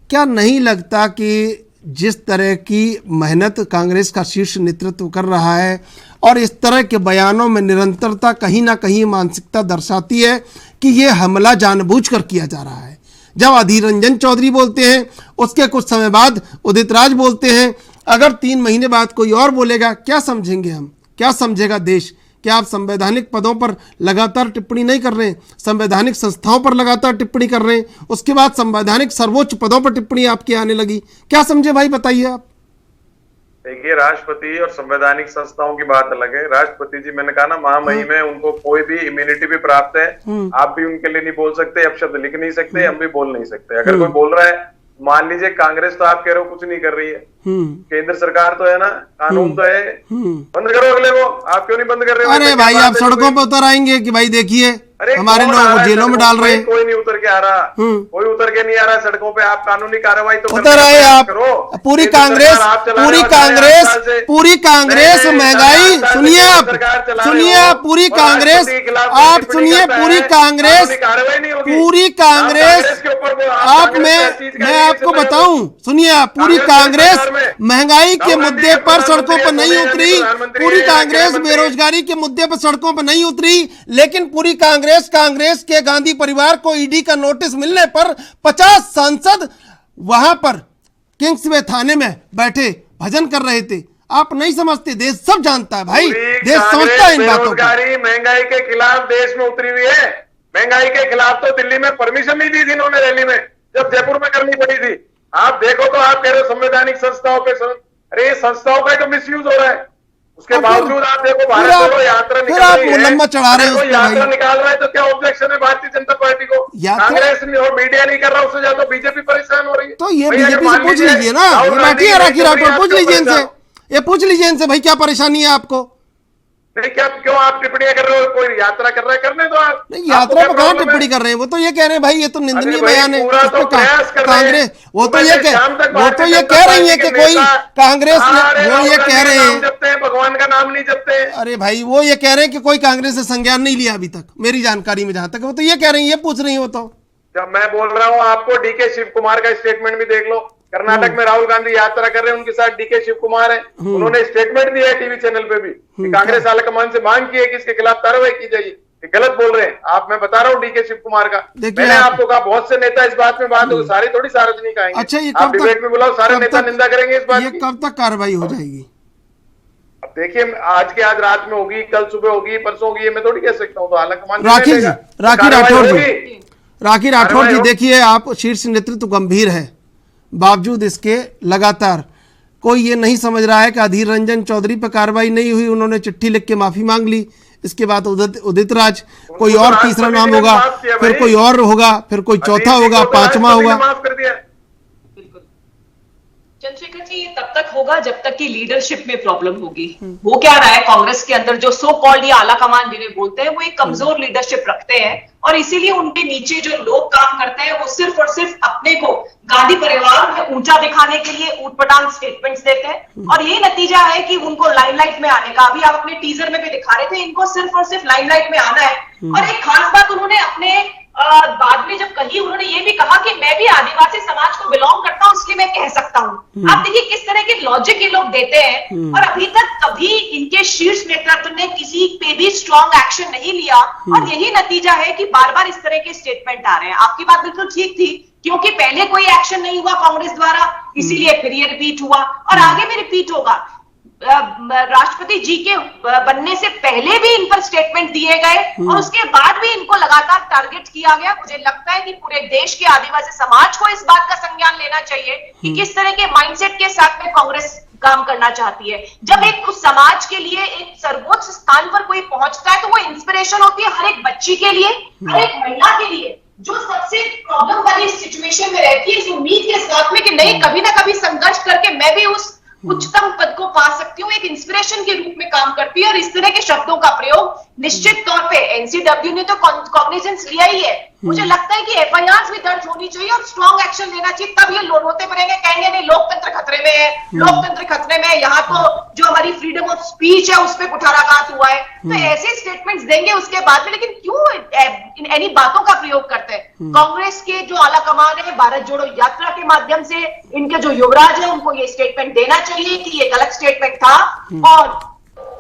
S1: क्या नहीं लगता कि जिस तरह की मेहनत कांग्रेस का शीर्ष नेतृत्व कर रहा है और इस तरह के बयानों में निरंतरता कहीं ना कहीं मानसिकता दर्शाती है कि ये हमला जानबूझकर किया जा रहा है। जब अधीर रंजन चौधरी बोलते हैं, उसके कुछ समय बाद उदित राज बोलते हैं, अगर 3 महीने बाद कोई और बोलेगा, क्या समझेंगे हम, क्या समझेगा देश? क्या आप संवैधानिक पदों पर लगातार टिप्पणी नहीं कर रहे हैं, संवैधानिक संस्थाओं पर लगातार टिप्पणी कर रहे हैं, उसके बाद संवैधानिक सर्वोच्च पदों पर टिप्पणी आपकी आने लगी, क्या समझे भाई, बताइए आप।
S6: देखिए राष्ट्रपति और संवैधानिक संस्थाओं की बात अलग है। राष्ट्रपति जी मैंने कहा ना महामहिम है, उनको कोई भी इम्यूनिटी भी प्राप्त है। आप भी उनके लिए नहीं बोल सकते, अपशब्द लिख नहीं सकते, हम भी बोल नहीं सकते। अगर कोई बोल रहा है, मान लीजिए कांग्रेस तो आप कह रहे हो कुछ नहीं कर रही है, केंद्र सरकार तो है ना, कानून तो है, बंद करो अगले को। आप क्यों नहीं बंद कर रहे हो?
S1: अरे भाई आप सड़कों पर उतर आएंगे कि भाई देखिए हमारे लोगों को जेलों में डाल रहे हैं।
S6: कोई नहीं उतर के आ रहा, कोई उतर के नहीं आ रहा सड़कों पे। आप कानूनी कार्रवाई तो
S1: उतर आए आप। पूरी कांग्रेस महंगाई, सुनिए आप पूरी कांग्रेस, आप सुनिए पूरी कांग्रेस आप मैं आपको बताऊं, सुनिए आप, पूरी कांग्रेस महंगाई के मुद्दे पर सड़कों पर नहीं उतरी, पूरी कांग्रेस बेरोजगारी के मुद्दे पर सड़कों पर नहीं उतरी, लेकिन पूरी कांग्रेस के गांधी परिवार को ईडी का नोटिस मिलने पर 50 सांसद वहां पर किंग्सवे थाने में बैठे भजन कर रहे थे। आप नहीं समझते, देश सब जानता है भाई, देश समझता है इन बातों को।
S6: महंगाई के खिलाफ देश में उतरी हुई है। महंगाई के खिलाफ तो दिल्ली में परमिशन नहीं दी थी इन्होंने रैली में, जब जयपुर में करनी पड़ी थी। आप देखो तो आप कह रहे हो संवैधानिक संस्थाओं पे, अरे संस्थाओं का तो मिसयूज हो रहा है। उसके बावजूद आप देखो भारत जोड़ो यात्रा निकाल रही है,
S1: लंबा चढ़ा रहे हैं,
S6: यात्रा निकाल रहा है तो क्या ऑब्जेक्शन है भारतीय जनता पार्टी को? कांग्रेस और मीडिया नहीं कर रहा, उससे ज्यादा बीजेपी परेशान हो रही है।
S1: तो ये बीजेपी से पूछ लीजिए ना, ये बैठिए राखी राठौर, पूछ लीजिए इनसे, ये पूछ लीजिए इनसे भाई क्या परेशानी है आपको।
S6: नहीं क्या, क्यों आप टिप्पणियां कर रहे हो? कोई यात्रा कर रहा है, करने दो आप।
S1: नहीं यात्रा पर कहां टिप्पणी कर रहे हैं, वो तो ये कह रहे हैं भाई ये तो निंदनीय बयान है। कांग्रेस वो तो ये कह रही है कि कोई कांग्रेस, वो ये कह रहे हैं
S6: भगवान का नाम नहीं जपते।
S1: अरे भाई वो ये कह रहे हैं कि कोई कांग्रेस से संज्ञान नहीं लिया अभी तक, मेरी जानकारी में जहां तक, वो तो ये कह रही है, ये पूछ रही है वो तो।
S6: जब मैं बोल रहा हूँ आपको, डीके शिव कुमार का स्टेटमेंट भी देख लो। कर्नाटक में राहुल गांधी यात्रा कर रहे हैं, उनके साथ डीके शिव कुमार है, उन्होंने स्टेटमेंट दिया है टीवी चैनल पे भी कि कांग्रेस आलाकमान से मांग की है कि इसके खिलाफ कार्रवाई की जाए। गलत बोल रहे हैं आप, मैं बता रहा हूँ डीके शिव कुमार का। मैंने आपको कहा बहुत से नेता इस बात में बात हो, सारी थोड़ी सार्वजनिक आएंगे।
S1: अच्छा ये
S6: आप डिबेट में बुलाओ, सारे नेता निंदा करेंगे इस बात की।
S1: कब तक कार्रवाई हो जाएगी?
S6: अब देखिए आज के आज रात में होगी, कल सुबह होगी, परसों होगी, ये मैं थोड़ी कह सकता हूँ। तो आलाकमान
S1: राखी राठौर जी देखिए, आप शीर्ष नेतृत्व गंभीर है, बावजूद इसके लगातार कोई ये नहीं समझ रहा है कि अधीर रंजन चौधरी पर कार्रवाई नहीं हुई, उन्होंने चिट्ठी लिख के माफी मांग ली, इसके बाद उदित राज, कोई
S6: उनको
S1: और
S6: तो
S1: तीसरा
S6: राष्ट्रपति
S1: नाम
S6: जी ने
S1: होगा,
S6: माफ किया
S1: फिर
S6: भाई।
S1: कोई और होगा, फिर कोई चौथा
S6: अजीत जी
S1: होगा,
S6: को तो
S1: पांचवा
S6: राष्ट्रपति ने
S1: होगा।
S6: माफ कर दिया।
S7: बिल्कुल चंद्रशेखर जी, ये तब तक होगा जब तक कि लीडरशिप में प्रॉब्लम होगी। हो क्या रहा है कांग्रेस के अंदर, जो सो कॉल्ड या आला कमान जिन्हें बोलते हैं, वो एक कमजोर लीडरशिप रखते हैं और इसीलिए उनके नीचे जो लोग काम करते हैं वो सिर्फ और सिर्फ अपने को गांधी परिवार में ऊंचा दिखाने के लिए ऊटपटांग स्टेटमेंट्स देते हैं और यही नतीजा है कि उनको लाइमलाइट में आने का, अभी आप अपने टीजर में भी दिखा रहे थे, इनको सिर्फ और सिर्फ लाइमलाइट में आना है। और एक खास बात उन्होंने अपने बाद में जब कही, उन्होंने ये भी कहा कि मैं भी आदिवासी समाज को बिलोंग करता हूं इसलिए मैं कह सकता हूं। आप देखिए किस तरह के लॉजिक ये लोग देते हैं और अभी तक कभी इनके शीर्ष नेतृत्व ने किसी पे भी स्ट्रॉन्ग एक्शन नहीं लिया और यही नतीजा है कि बार बार इस तरह के स्टेटमेंट आ रहे हैं। आपकी बात बिल्कुल ठीक थी, क्योंकि पहले कोई एक्शन नहीं हुआ कांग्रेस द्वारा, इसीलिए फिर ये रिपीट हुआ और आगे भी रिपीट होगा। राष्ट्रपति जी के बनने से पहले भी इन पर स्टेटमेंट दिए गए और उसके बाद भी इनको लगातार टारगेट किया गया। मुझे लगता है कि पूरे देश के आदिवासी समाज को इस बात का संज्ञान लेना चाहिए कि किस तरह के माइंडसेट के साथ में कांग्रेस काम करना चाहती है। जब एक उस समाज के लिए एक सर्वोच्च स्थान पर कोई पहुंचता है तो वो इंस्पिरेशन होती है हर एक बच्ची के लिए, हर एक महिला के लिए जो सबसे प्रॉब्लम वाली सिचुएशन में रहती है, इस उम्मीद के साथ में कि नहीं, कभी ना कभी संघर्ष करके मैं भी उस उच्चतम पद को पा सकती हूँ, एक इंस्पिरेशन के रूप में काम करती है। और इस तरह के शब्दों का प्रयोग निश्चित तौर पे एनसीडब्ल्यू ने तो कॉग्निजेंस लिया ही है। मुझे लगता है कि एफआईआर भी दर्ज होनी चाहिए और स्ट्रॉन्ग एक्शन लेना चाहिए, तब ये लोग होते बनेंगे, कहेंगे नहीं लोकतंत्र खतरे में है, लोकतंत्र खतरे में है, यहाँ तो जो हमारी फ्रीडम ऑफ स्पीच है उस पर कुठाराघात हुआ है। तो ऐसे स्टेटमेंट्स देंगे उसके बाद में, लेकिन क्यों इन बातों का प्रयोग करते हैं? कांग्रेस के जो आला कमान है, भारत जोड़ो यात्रा के माध्यम से इनके जो युवराज है उनको ये स्टेटमेंट देना चाहिए कि ये गलत स्टेटमेंट था और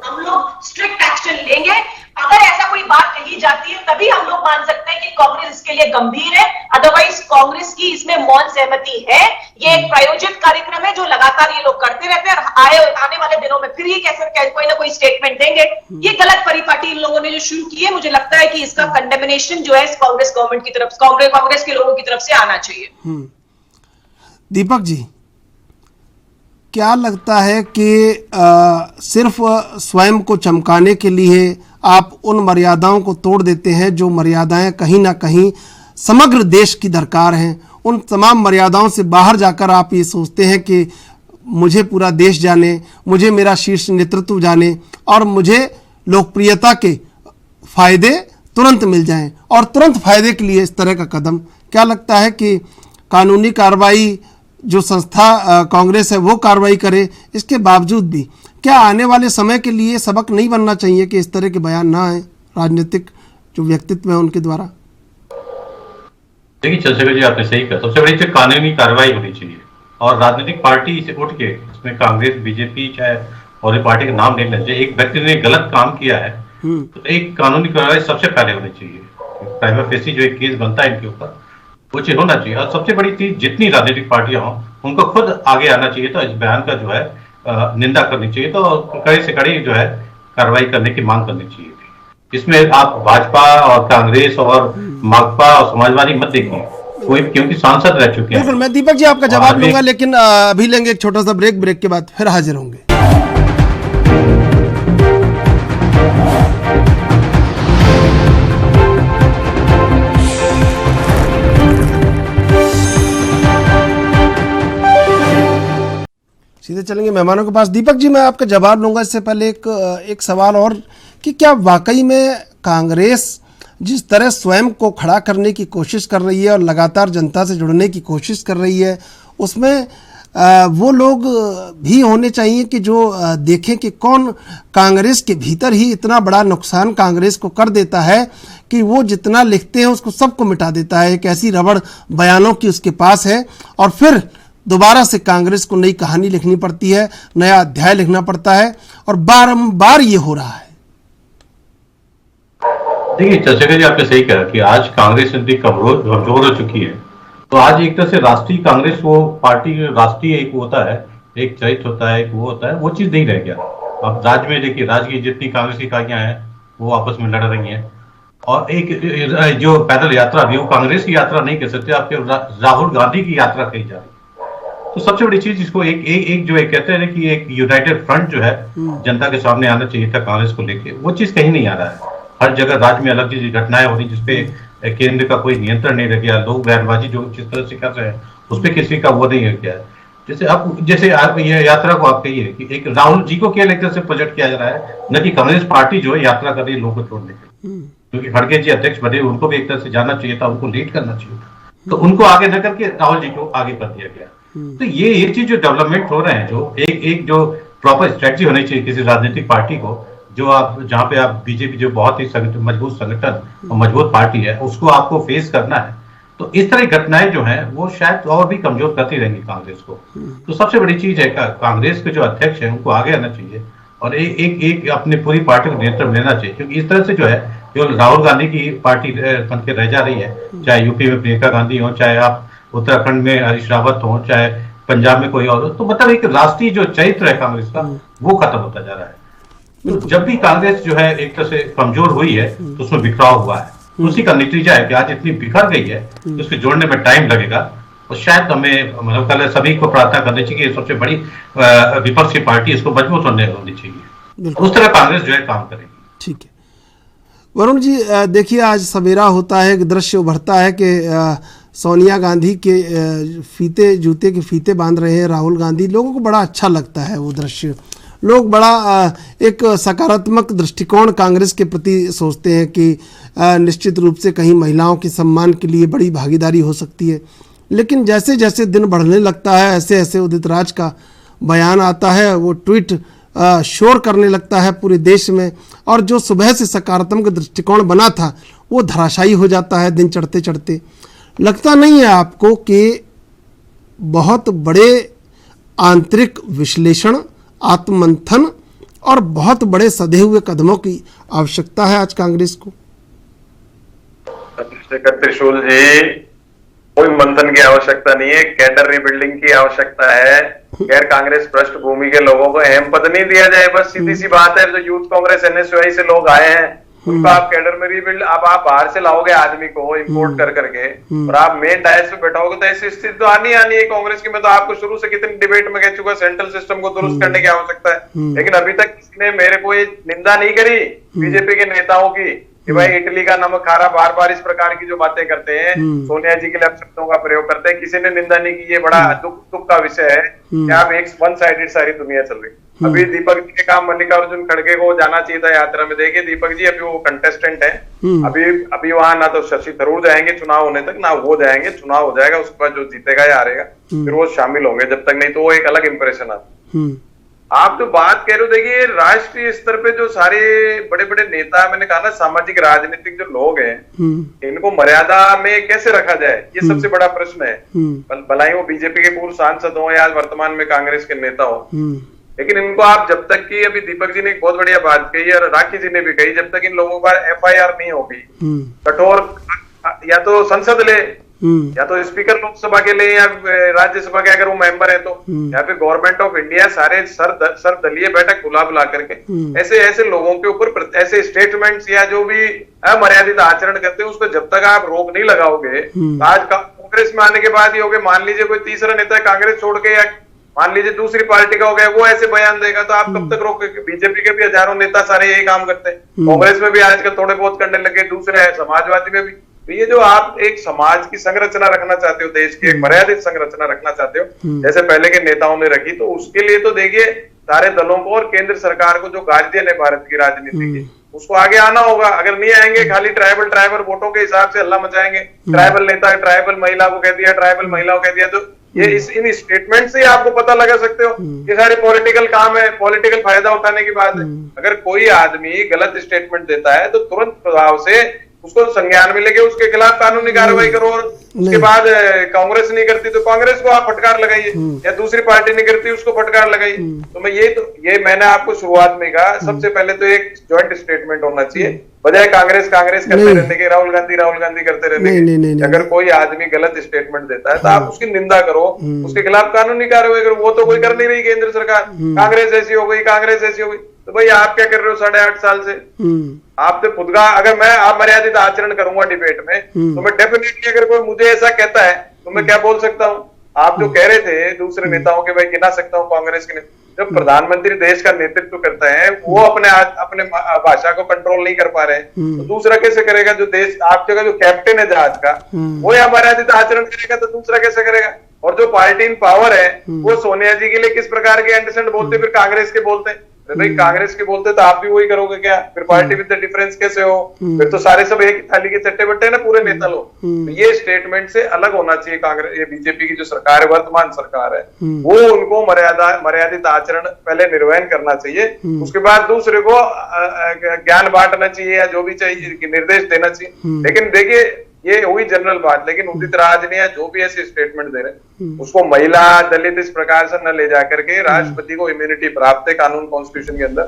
S7: हम लोग स्ट्रिक्ट एक्शन लेंगे। अगर ऐसा कोई बात कही जाती है तभी हम लोग मान सकते हैं कि कांग्रेस इसके लिए गंभीर है, अदरवाइज कांग्रेस की इसमें मौन सहमति है। ये एक प्रायोजित कार्यक्रम है जो लगातार ये लोग करते रहते हैं और आने वाले दिनों में फिर ये कैसे कोई ना कोई स्टेटमेंट देंगे। ये गलत परिपाटी इन लोगों ने जो शुरू की है, मुझे लगता है कि इसका कंडेमिनेशन जो है कांग्रेस गवर्नमेंट की तरफ, कांग्रेस के लोगों की तरफ से आना चाहिए।
S1: दीपक जी, क्या लगता है कि सिर्फ स्वयं को चमकाने के लिए आप उन मर्यादाओं को तोड़ देते हैं जो मर्यादाएं कहीं ना कहीं समग्र देश की दरकार हैं? उन तमाम मर्यादाओं से बाहर जाकर आप ये सोचते हैं कि मुझे पूरा देश जाने, मुझे मेरा शीर्ष नेतृत्व जाने और मुझे लोकप्रियता के फायदे तुरंत मिल जाएं और तुरंत फायदे के लिए इस तरह का कदम? क्या लगता है कि कानूनी कार्रवाई जो संस्था कांग्रेस है वो कार्रवाई करे, इसके बावजूद भी क्या आने वाले समय के लिए सबक नहीं बनना चाहिए कि इस तरह के बयान ना आए राजनीतिक जो व्यक्तित्व है उनके द्वारा?
S8: देखिए चंद्रशेखर जी, आपने सही कहा, सबसे बड़ी कानूनी कार्रवाई होनी चाहिए और राजनीतिक पार्टी से उठ के, इसमें कांग्रेस, बीजेपी चाहे और ये पार्टी का नाम नहीं लेना चाहिए, एक व्यक्ति ने गलत काम किया है तो एक कानूनी कार्रवाई सबसे पहले होनी चाहिए। प्राइमा फेसी जो एक केस बनता है इनके ऊपर, वो चीज होना चाहिए। और सबसे बड़ी चीज, जितनी राजनीतिक पार्टियां हों उनको खुद आगे आना चाहिए, तो इस बयान का जो है निंदा करनी चाहिए, तो कड़ी से कड़ी जो है कार्रवाई करने की मांग करनी चाहिए। इसमें आप भाजपा और कांग्रेस और माकपा और समाजवादी मत देखिए, कोई क्योंकि सांसद रह चुके हैं।
S1: बिल्कुल, मैं दीपक जी आपका जवाब लूंगा, लेकिन अभी लेंगे एक छोटा सा ब्रेक के बाद फिर हाजिर होंगे। सीधे चलेंगे मेहमानों के पास। दीपक जी, मैं आपका जवाब लूंगा, इससे पहले एक सवाल और कि क्या वाकई में कांग्रेस जिस तरह स्वयं को खड़ा करने की कोशिश कर रही है और लगातार जनता से जुड़ने की कोशिश कर रही है, उसमें वो लोग भी होने चाहिए कि जो देखें कि कौन कांग्रेस के भीतर ही इतना बड़ा नुकसान कांग्रेस को कर देता है कि वो जितना लिखते हैं उसको सबको मिटा देता है। एक ऐसी रबड़ बयानों की उसके पास है और फिर दोबारा से कांग्रेस को नई कहानी लिखनी पड़ती है, नया अध्याय लिखना पड़ता है और बारंबार ये हो रहा है।
S8: देखिए चंद्रशेखर जी, आपने सही कहा कि आज कांग्रेस इतनी कमजोर हो चुकी है, तो आज एक तरह से राष्ट्रीय कांग्रेस, वो पार्टी राष्ट्रीय एक होता है, एक चरित्र होता है, एक वो होता है, वो चीज नहीं रह गया। अब राज्य में देखिए, राज्य की जितनी कांग्रेस की इकाइयां हैं वो आपस में लड़ रही हैं और एक जो पैदल यात्रा भी, वो कांग्रेस की यात्रा नहीं कह सकते, आपके राहुल गांधी की यात्रा कही जा रही है। तो सबसे बड़ी चीज इसको एक जो एक कहते हैं ना कि एक यूनाइटेड फ्रंट जो है जनता के सामने आना चाहिए था कांग्रेस को लेके, वो चीज कहीं नहीं आ रहा है। हर जगह राज्य में अलग चीज घटनाएं हो रही जिसपे केंद्र का कोई नियंत्रण नहीं रह गया, लोग बयानबाजी जो जिस तरह से कर रहे हैं उस पर किसी का वो नहीं है क्या। जैसे आप ये यात्रा को आप कहिए कि एक राहुल जी को केवल एक तरह से प्रोजेक्ट किया जा रहा है, न कि कांग्रेस पार्टी जो है यात्रा कर रही है लोगों को छोड़ने के, क्योंकि खड़गे जी अध्यक्ष बने, उनको भी एक तरह से जाना चाहिए था, उनको लीड करना चाहिए था, तो उनको आगे न करके राहुल जी को आगे कर दिया गया। तो ये चीज जो डेवलपमेंट हो रहे हैं, जो एक जो प्रॉपर स्ट्रेटजी होनी चाहिए किसी राजनीतिक पार्टी को, जो आप जहां पे आप बीजेपी जो बहुत ही मजबूत संगठन और मजबूत पार्टी है उसको आपको फेस करना है, तो इस तरह की घटनाएं जो हैं वो शायद और भी कमजोर करती रहेंगी कांग्रेस को। तो सबसे बड़ी चीज है कांग्रेस के जो अध्यक्ष है उनको आगे आना चाहिए और एक अपनी पूरी पार्टी को नियंत्रण लेना चाहिए, क्योंकि इस तरह से जो है केवल राहुल गांधी की पार्टी बन के रह जा रही है, चाहे यूपी में प्रियंका गांधी हो, चाहे आप उत्तराखंड में हरीश रावत हो, चाहे पंजाब में कोई और हो, तो मतलब एक राष्ट्रीय जो चरित्र है कांग्रेस का वो खत्म होता जा रहा है। तो जब भी कांग्रेस जो है एक तरह से कमजोर हुई है तो उसमें बिखराव हुआ है, उसी का नतीजा है कि आज इतनी बिखर गई है तो उसके जोड़ने में टाइम लगेगा। और शायद हमें मतलब कल सभी को प्रार्थना करनी चाहिए, सबसे बड़ी विपक्ष की पार्टी इसको मजबूत होनी चाहिए, उस तरह कांग्रेस जो है काम करेगी।
S1: ठीक है वरुण जी, देखिए आज सवेरा होता है, एक दृश्य उभरता है कि सोनिया गांधी के जूते के फीते बांध रहे हैं राहुल गांधी। लोगों को बड़ा अच्छा लगता है वो दृश्य, लोग बड़ा एक सकारात्मक दृष्टिकोण कांग्रेस के प्रति सोचते हैं कि निश्चित रूप से कहीं महिलाओं के सम्मान के लिए बड़ी भागीदारी हो सकती है। लेकिन जैसे जैसे दिन बढ़ने लगता है ऐसे ऐसे उदित राज का बयान आता है, वो ट्वीट शोर करने लगता है पूरे देश में, और जो सुबह से सकारात्मक दृष्टिकोण बना था वो धराशायी हो जाता है दिन चढ़ते चढ़ते। लगता नहीं है आपको कि बहुत बड़े आंतरिक विश्लेषण, आत्ममंथन और बहुत बड़े सधे हुए कदमों की आवश्यकता है आज कांग्रेस को?
S6: त्रिशूल जी, कोई मंथन की आवश्यकता नहीं है, कैडर रिबिल्डिंग की आवश्यकता है। गैर कांग्रेस पृष्ठभूमि के लोगों को अहम पद नहीं दिया जाए, बस सीधी सी बात है। जो यूथ कांग्रेस एनएसयूआई से लोग आए हैं उनको आप कैडर में रिबिल्ड, अब आप बाहर से लाओगे आदमी को इंपोर्ट कर करके और आप मेन डायस पे बैठाओगे तो ऐसी स्थिति तो आनी है कांग्रेस की। मैं तो आपको शुरू से कितनी डिबेट में कह चुका, सेंट्रल सिस्टम को दुरुस्त करने की आवश्यकता है, लेकिन अभी तक किसी ने मेरे को निंदा नहीं करी बीजेपी के नेताओं की कि भाई इटली का नमक खारा, बार बार इस प्रकार की जो बातें करते हैं, सोनिया जी के लिए शब्दों का प्रयोग करते हैं, किसी ने निंदा नहीं की। ये बड़ा दुख का विषय है कि आप एक वन साइडेड सारी दुनिया चल रही। अभी दीपक जी के काम मल्लिकार्जुन खड़गे को जाना चाहिए था यात्रा में। देखिए दीपक जी अभी वो कंटेस्टेंट है, अभी वहां ना तो शशि थरूर जाएंगे चुनाव होने तक, ना वो जाएंगे, चुनाव हो जाएगा उसके बाद जो जीतेगा या हारेगा फिर वो शामिल होंगे, जब तक नहीं तो वो एक अलग इंप्रेशन आता। आप जो बात कह रहे हो, देखिए राष्ट्रीय स्तर पे जो सारे बड़े बड़े नेता, मैंने कहा ना सामाजिक राजनीतिक जो लोग हैं, इनको मर्यादा में कैसे रखा जाए ये सबसे बड़ा प्रश्न है। भलाई वो बीजेपी के पूर्व सांसद हो या वर्तमान में कांग्रेस के नेता हो, लेकिन इनको आप जब तक कि, अभी दीपक जी ने एक बहुत बढ़िया बात कही और राखी जी ने भी कही, जब तक इन लोगों पर FIR नहीं होगी, कठोर या तो संसद ले या तो स्पीकर लोकसभा के लिए या राज्यसभा के अगर वो मेंबर है तो, या फिर गवर्नमेंट ऑफ इंडिया सारे सर्वदलीय बैठक बुला करके ऐसे ऐसे लोगों के ऊपर ऐसे स्टेटमेंट्स या जो भी अमर्यादित आचरण करते हैं उस पर जब तक आप रोक नहीं लगाओगे, आज कांग्रेस में आने के बाद ही हो गए, मान लीजिए कोई तीसरा नेता कांग्रेस छोड़ के या मान लीजिए दूसरी पार्टी का हो गया, वो ऐसे बयान देगा तो आप कब तक रोकोगे? बीजेपी के भी हजारों नेता सारे यही काम करते हैं, कांग्रेस में भी आजकल थोड़े बहुत करने लगे, दूसरे है समाजवादी में भी। तो ये जो आप एक समाज की संरचना रखना चाहते हो, देश की एक मर्यादित संरचना रखना चाहते हो जैसे पहले के नेताओं ने रखी, तो उसके लिए तो देखिए सारे दलों को और केंद्र सरकार को जो गार्जियन है भारत की राजनीति की, उसको आगे आना होगा। अगर नहीं आएंगे, खाली ट्राइबल वोटों के हिसाब से हल्ला मचाएंगे, ट्राइबल नेता ट्राइबल महिला को कह दिया, ट्राइबल महिला को कह दिया, तो ये इन स्टेटमेंट से आपको पता लगा सकते हो ये सारे पॉलिटिकल काम है, पॉलिटिकल फायदा उठाने की बात है। अगर कोई आदमी गलत स्टेटमेंट देता है तो तुरंत प्रभाव से उसको संज्ञान में लेके उसके खिलाफ कानूनी कार्रवाई करो, और उसके बाद कांग्रेस नहीं करती तो कांग्रेस को आप फटकार लगाइए, या दूसरी पार्टी नहीं करती उसको फटकार लगाइए। तो मैं ये मैंने आपको शुरुआत में कहा, सबसे पहले तो एक ज्वाइंट स्टेटमेंट होना चाहिए, बजाय कांग्रेस करते रहने के, राहुल गांधी करते रहने के। अगर कोई आदमी गलत स्टेटमेंट देता है तो आप उसकी निंदा करो, उसके खिलाफ कानूनी कार्रवाई करो। वो तो कोई कर नहीं रही केंद्र सरकार, कांग्रेस ऐसी हो गई, कांग्रेस ऐसी हो गई, तो भाई आप क्या कर रहे हो 8.5 साल से? आपने खुद का, अगर मैं अमर्यादित आचरण करूंगा डिबेट में तो मैं डेफिनेटली, अगर कोई मुझे ऐसा कहता है तो मैं क्या बोल सकता हूँ? आप जो कह रहे थे दूसरे नेताओं के, भाई गिना सकता हूँ कांग्रेस के नेता, जब प्रधानमंत्री देश का नेतृत्व करते हैं वो अपने भाषा को कंट्रोल नहीं कर पा रहे तो दूसरा कैसे करेगा? जो देश आप जगह जो कैप्टन है जहाज का वो या मर्यादित आचरण करेगा तो दूसरा कैसे करेगा? और जो पार्टी इन पावर है वो सोनिया जी के लिए किस प्रकार के एंटीसेंट बोलते फिर कांग्रेस के बोलते हैं? भाई कांग्रेस के बोलते तो आप भी वही करोगे क्या? फिर पार्टी विद द डिफरेंस कैसे हो? फिर तो सारे सब एक थाली के चट्टे बट्टे ना पूरे नेता लोग। तो ये स्टेटमेंट से अलग होना चाहिए कांग्रेस, ये बीजेपी की जो सरकार है, वर्तमान सरकार है, वो उनको मर्यादित आचरण पहले निर्वहन करना चाहिए, उसके बाद दूसरे को ज्ञान बांटना चाहिए या जो भी चाहिए निर्देश देना चाहिए। लेकिन देखिए ये हुई जनरल बात, लेकिन उदित राज ने या जो भी ऐसे स्टेटमेंट दे रहे उसको महिला दलित इस प्रकार से न ले जाकर के राष्ट्रपति को इम्यूनिटी प्राप्त है कानून कॉन्स्टिट्यूशन के अंदर,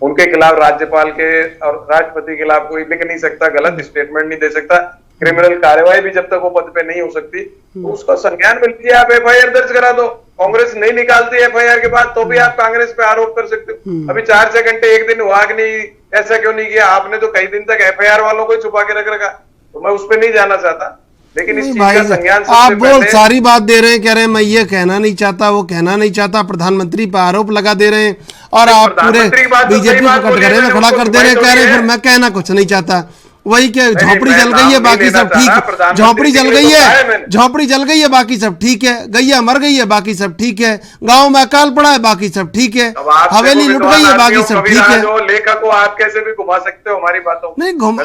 S6: उनके खिलाफ राज्यपाल के और राष्ट्रपति के खिलाफ कोई लिख नहीं सकता, गलत स्टेटमेंट नहीं दे सकता, क्रिमिनल कार्यवाही भी जब तक वो पद पे नहीं हो सकती तो उसका संज्ञान मिलती है। आप FIR दर्ज करा दो, कांग्रेस नहीं निकालती FIR के बाद तो भी आप कांग्रेस पे आरोप कर सकते हो। अभी 4 घंटे एक दिन हुआ कि नहीं, ऐसा क्यों नहीं किया आपने? तो कई दिन तक FIR वालों को छुपा के रख रखा, तो मैं उस पर नहीं जाना चाहता, लेकिन इस चीज का संज्ञान
S1: आप बोल सारी बात दे रहे हैं, कह रहे हैं मैं ये कहना नहीं चाहता, वो कहना नहीं चाहता, प्रधानमंत्री पर आरोप लगा दे रहे हैं और आप पूरे बीजेपी को कटघरे में खड़ा कर दे रहे हैं, कह रहे हैं फिर मैं कहना कुछ नहीं चाहता। वही क्या झोपड़ी जल गई है बाकी सब ठीक, झोपड़ी जल गई है, झोपड़ी जल गई है बाकी सब ठीक है, गैया मर गई है बाकी सब ठीक है, गांव में अकाल पड़ा है बाकी सब ठीक है, हवेली लुट गई है बाकी सब ठीक है।
S6: लेखक को आप कैसे भी घुमा सकते हो हमारी बातों को?
S1: नहीं घुमा,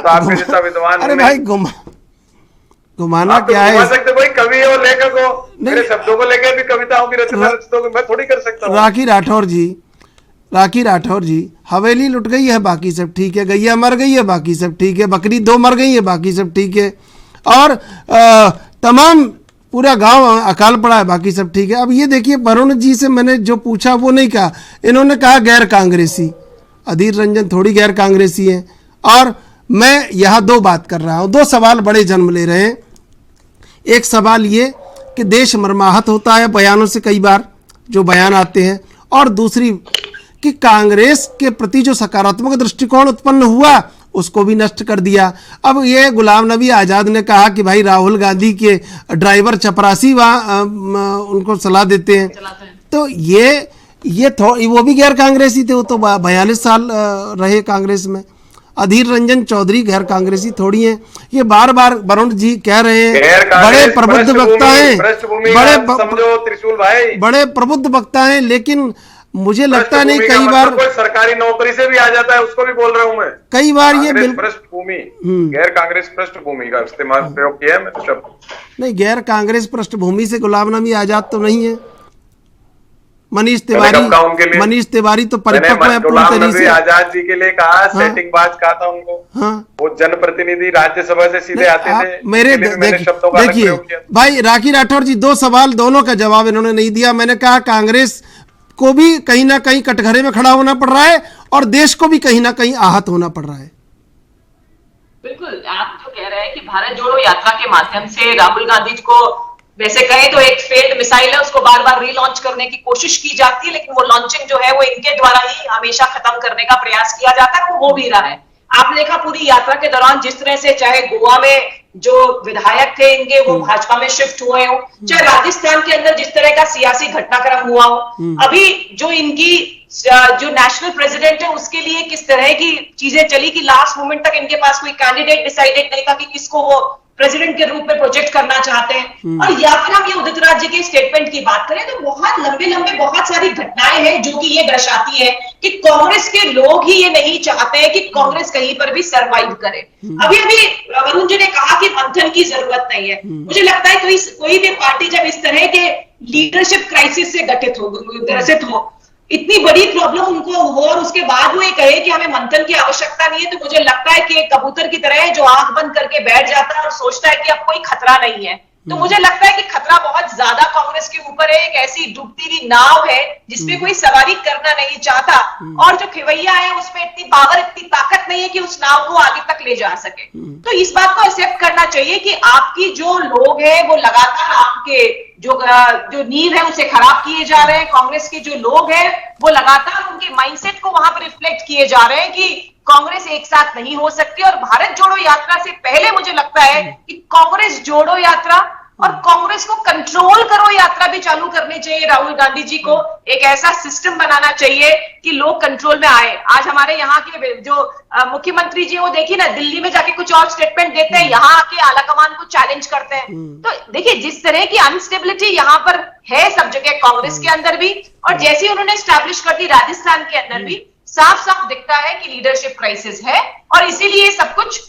S6: अरे
S1: भाई घुमाना क्या है?
S6: सकते भाई, कवि हो लेखक हो, मेरे शब्दों को लेकर भी कविताओं की रचना मैं थोड़ी कर सकता हूँ। राखी राठौर जी, हवेली लुट गई है बाकी सब ठीक है, गैया मर गई है बाकी सब ठीक है, बकरी 2 मर गई है बाकी सब ठीक है, और तमाम पूरा गांव अकाल पड़ा है बाकी सब ठीक है। अब ये देखिए वरुण जी से मैंने जो पूछा वो नहीं कहा, इन्होंने कहा गैर कांग्रेसी। अधीर रंजन थोड़ी गैर कांग्रेसी है। और मैं यहाँ 2 बात कर रहा हूँ, 2 सवाल बड़े जन्म ले रहे हैं। एक सवाल ये कि देश मर्माहत होता है बयानों से, कई बार जो बयान आते हैं, और दूसरी कि कांग्रेस के प्रति जो सकारात्मक दृष्टिकोण उत्पन्न हुआ उसको भी नष्ट कर दिया। अब ये गुलाम नबी आज़ाद ने कहा कि भाई राहुल गांधी के ड्राइवर चपरासी वहाँ उनको सलाह देते हैं, तो ये वो भी गैर कांग्रेसी थे, वो तो 42 साल रहे कांग्रेस में। अधीर रंजन चौधरी गैर कांग्रेसी थोड़ी हैं। ये बार बार वरुण जी कह रहे हैं बड़े प्रबुद्ध वक्ता हैं, बड़े प्रबुद्ध वक्ता हैं, लेकिन मुझे लगता नहीं, कई बार कोई सरकारी नौकरी से भी आ जाता है, उसको भी बोल रहा हूं मैं।
S1: कई बार ये
S6: पृष्ठभूमि, गैर कांग्रेस पृष्ठभूमि का इस्तेमाल प्रयोग किया है मैंने शब्द।
S1: नहीं, गैर कांग्रेस पृष्ठभूमि से गुलाम नबी आजाद तो नहीं है। मनीष तिवारी तो परिपक्व है पूरी तरीके से।
S6: आजाद जी के लिए कहा सेटिंग बाज कहा था उनको।
S1: हाँ,
S6: वो जनप्रतिनिधि राज्यसभा से सीधे आते थे।
S1: मेरे देखिए भाई राखी राठौर जी, 2 सवाल दोनों का जवाब इन्होंने नहीं दिया। मैंने कहा कांग्रेस को भी कहीं ना कहीं कटघरे में खड़ा होना पड़ रहा है और देश को भी कहीं ना कहीं आहत होना पड़ रहा है।
S9: बिल्कुल, आप जो कह रहे हैं कि भारत जोड़ो यात्रा के माध्यम से राहुल गांधी जी को, वैसे कहें तो एक फेल्ड मिसाइल है, उसको बार बार रीलॉन्च करने की कोशिश की जाती है, लेकिन वो लॉन्चिंग जो है वो इनके द्वारा ही हमेशा खत्म करने का प्रयास किया जाता है, वो हो भी रहा है। आपने देखा पूरी यात्रा के दौरान जिस तरह से, चाहे गोवा में जो विधायक थे इनके वो भाजपा में शिफ्ट हुए हो, चाहे राजस्थान के अंदर जिस तरह का सियासी घटनाक्रम हुआ हो, अभी जो इनकी जो नेशनल प्रेसिडेंट है उसके लिए किस तरह की चीजें चली कि लास्ट मोमेंट तक इनके पास कोई कैंडिडेट डिसाइडेड नहीं था कि किसको वो प्रेसिडेंट के रूप में प्रोजेक्ट करना चाहते हैं। और या फिर हम ये उदित राज जी के स्टेटमेंट की बात करें तो बहुत लंबे बहुत सारी घटनाएं हैं जो कि ये दर्शाती है कि कांग्रेस के लोग ही ये नहीं चाहते हैं कि कांग्रेस कहीं पर भी सरवाइव करे। अभी वरुण जी ने कहा कि मंथन की जरूरत नहीं है। मुझे लगता है कोई भी पार्टी जब इस तरह के लीडरशिप क्राइसिस से ग्रसित हो, इतनी बड़ी प्रॉब्लम उनको हो और उसके बाद वो ये कहे कि हमें मंथन की आवश्यकता नहीं है, तो मुझे लगता है कि एक कबूतर की तरह है जो आंख बंद करके बैठ जाता है और सोचता है कि अब कोई खतरा नहीं है। तो मुझे लगता है कि खतरा बहुत ज्यादा कांग्रेस के ऊपर है। एक ऐसी डूबती हुई नाव है जिसपे कोई सवारी करना नहीं चाहता और जो खिवैया है उसमें इतनी पावर, इतनी ताकत नहीं है कि उस नाव को आगे तक ले जा सके। तो इस बात को एक्सेप्ट करना चाहिए कि आपकी जो लोग हैं वो लगातार आपके जो नींव है उसे खराब किए जा रहे हैं। कांग्रेस के जो लोग हैं वो लगातार उनके माइंडसेट को वहां पर रिफ्लेक्ट किए जा रहे हैं कि कांग्रेस एक साथ नहीं हो सकती। और भारत जोड़ो यात्रा से पहले मुझे लगता है कि कांग्रेस जोड़ो यात्रा और कांग्रेस को कंट्रोल करो यात्रा भी चालू करनी चाहिए। राहुल गांधी जी को एक ऐसा सिस्टम बनाना चाहिए कि लोग कंट्रोल में आए। आज हमारे यहाँ के जो मुख्यमंत्री जी, वो देखिए ना, दिल्ली में जाके कुछ और स्टेटमेंट देते हैं, यहाँ आके आलाकमान को चैलेंज करते हैं। तो देखिए, जिस तरह की अनस्टेबिलिटी यहाँ पर है सब जगह, कांग्रेस के अंदर भी, और जैसे उन्होंने स्टैब्लिश कर दी राजस्थान के अंदर भी, साफ साफ दिखता है कि लीडरशिप क्राइसिस है और इसीलिए सब कुछ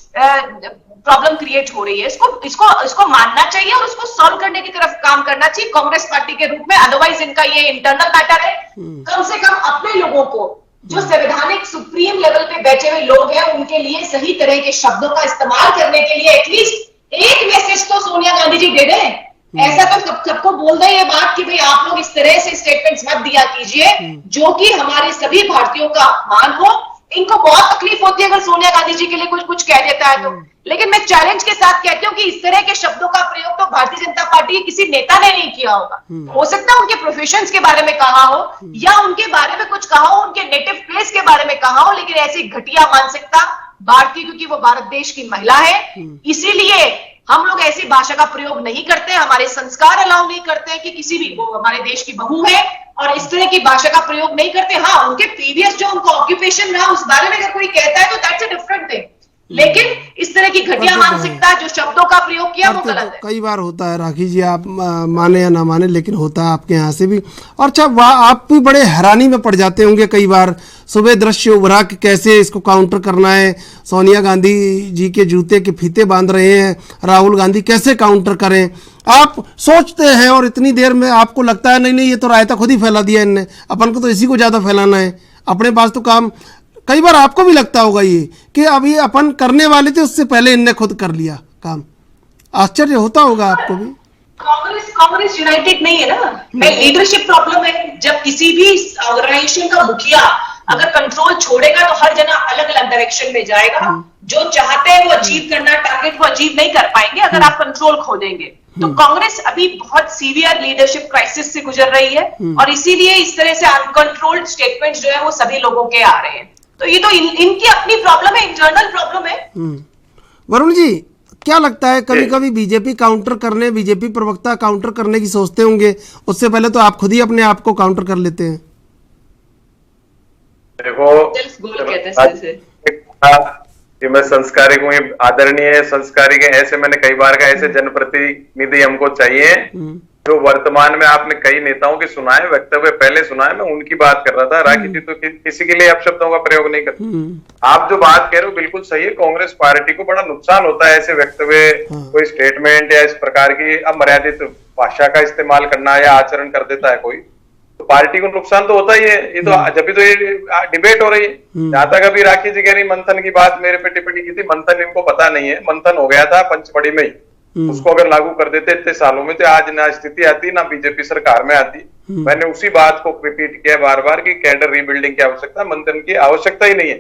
S9: प्रॉब्लम क्रिएट हो रही है। इसको मानना चाहिए और उसको सॉल्व करने की तरफ काम करना चाहिए कांग्रेस पार्टी के रूप में। अदरवाइज इनका ये इंटरनल मैटर है। कम से कम अपने लोगों को, जो संवैधानिक सुप्रीम लेवल पे बैठे हुए लोग हैं, उनके लिए सही तरह के शब्दों का इस्तेमाल करने के लिए एटलीस्ट एक मैसेज तो सोनिया गांधी जी दे दें। ऐसा तो सबको बोल दें ये बात कि भाई आप लोग इस तरह से स्टेटमेंट्स मत दिया कीजिए जो कि हमारे सभी भारतीयों का अपमान हो। इनको बहुत तकलीफ होती है अगर सोनिया गांधी जी के लिए कुछ कह देता है तो, लेकिन मैं चैलेंज के साथ कहती हूँ कि इस तरह के शब्दों का प्रयोग तो भारतीय जनता पार्टी के किसी नेता ने नहीं किया होगा। हो सकता है उनके प्रोफेशंस के बारे में कहा हो या उनके बारे में कुछ कहा हो, उनके नेटिव प्लेस के बारे में कहा हो, लेकिन ऐसी घटिया मानसिकता भारतीय, क्योंकि वो भारत देश की महिला है, इसीलिए हम लोग ऐसी भाषा का प्रयोग नहीं करते। हमारे संस्कार अलाउ नहीं करते हैं कि किसी भी, वो हमारे देश की बहू है और इस तरह की भाषा का प्रयोग नहीं करते। हाँ, उनके प्रीवियस जो उनका ऑक्यूपेशन रहा उस बारे में अगर कोई कहता है तो दैट्स अ डिफरेंट थिंग, लेकिन इस तरह की घटिया मानसिकता जो शब्दों का प्रयोग किया वो गलत है।
S1: कई बार होता है राखी जी, आप माने या ना माने, लेकिन होता है आपके यहाँ से भी। और अच्छा, आप भी बड़े हैरानी में पड़ जाते होंगे कई बार। सुबह दृश्य उभरा कि कैसे इसको काउंटर करना है, सोनिया गांधी जी के जूते के फीते बांध रहे हैं, राहुल गांधी कैसे काउंटर करें। आप सोचते हैं और इतनी देर में आपको लगता है नहीं ये तो रायता खुद ही फैला दिया इनने, अपन को तो इसी को ज़्यादा फैलाना है, अपने पास तो काम। कई बार आपको भी लगता होगा ये कि अभी अपन करने वाले थे, उससे पहले इनने खुद कर लिया काम। आश्चर्य होता होगा आपको भी।
S9: कांग्रेस यूनाइटेड नहीं है ना, मैं लीडरशिप प्रॉब्लम है। जब किसी भी ऑर्गेनाइजेशन का मुखिया अगर कंट्रोल छोड़ेगा तो हर जना अलग अलग डायरेक्शन में जाएगा। जो चाहते हैं वो अचीव करना, टारगेट वो अचीव नहीं कर पाएंगे अगर आप कंट्रोल खो देंगे। तो कांग्रेस अभी बहुत सीवियर लीडरशिप क्राइसिस से गुजर रही है और इसीलिए इस तरह से अनकंट्रोल्ड स्टेटमेंट्स जो है वो सभी लोगों के आ रहे हैं। तो ये तो इनकी अपनी प्रॉब्लम है, इंटरनल प्रॉब्लम है।
S1: वरुण जी, क्या लगता है कभी कभी बीजेपी काउंटर करने, बीजेपी प्रवक्ता काउंटर करने की सोचते होंगे, उससे पहले तो आप खुद ही अपने आप को काउंटर कर लेते हैं?
S6: देखो, कि मैं संस्कारिक हूँ, आदरणीय संस्कारिक है, ऐसे मैंने कई बार कहा, ऐसे जनप्रतिनिधि हमको चाहिए। जो वर्तमान में आपने कई नेताओं के सुनाए वक्तव्य पहले सुनाए, मैं उनकी बात कर रहा था। राखी जी तो किसी के लिए अपशब्दों का प्रयोग नहीं करती। आप जो बात कह रहे हो बिल्कुल सही है। कांग्रेस पार्टी को बड़ा नुकसान होता है ऐसे वक्तव्य, कोई स्टेटमेंट या इस प्रकार की अमर्यादित भाषा का इस्तेमाल करना या आचरण कर देता है कोई, तो पार्टी को नुकसान तो होता ही है। ये तो जब भी तो ये डिबेट हो रही है। जहां तक अभी राखी जी कह रही मंथन की बात मेरे पे टिप्पणी की थी, मंथन इनको पता नहीं है। मंथन हो गया था पंचमढ़ी में ही, उसको अगर लागू कर देते इतने सालों में तो आज ना स्थिति आती ना बीजेपी सरकार में आती। मैंने उसी बात को रिपीट किया बार बार कि कैडर रीबिल्डिंग की आवश्यकता, मंथन की आवश्यकता ही नहीं है।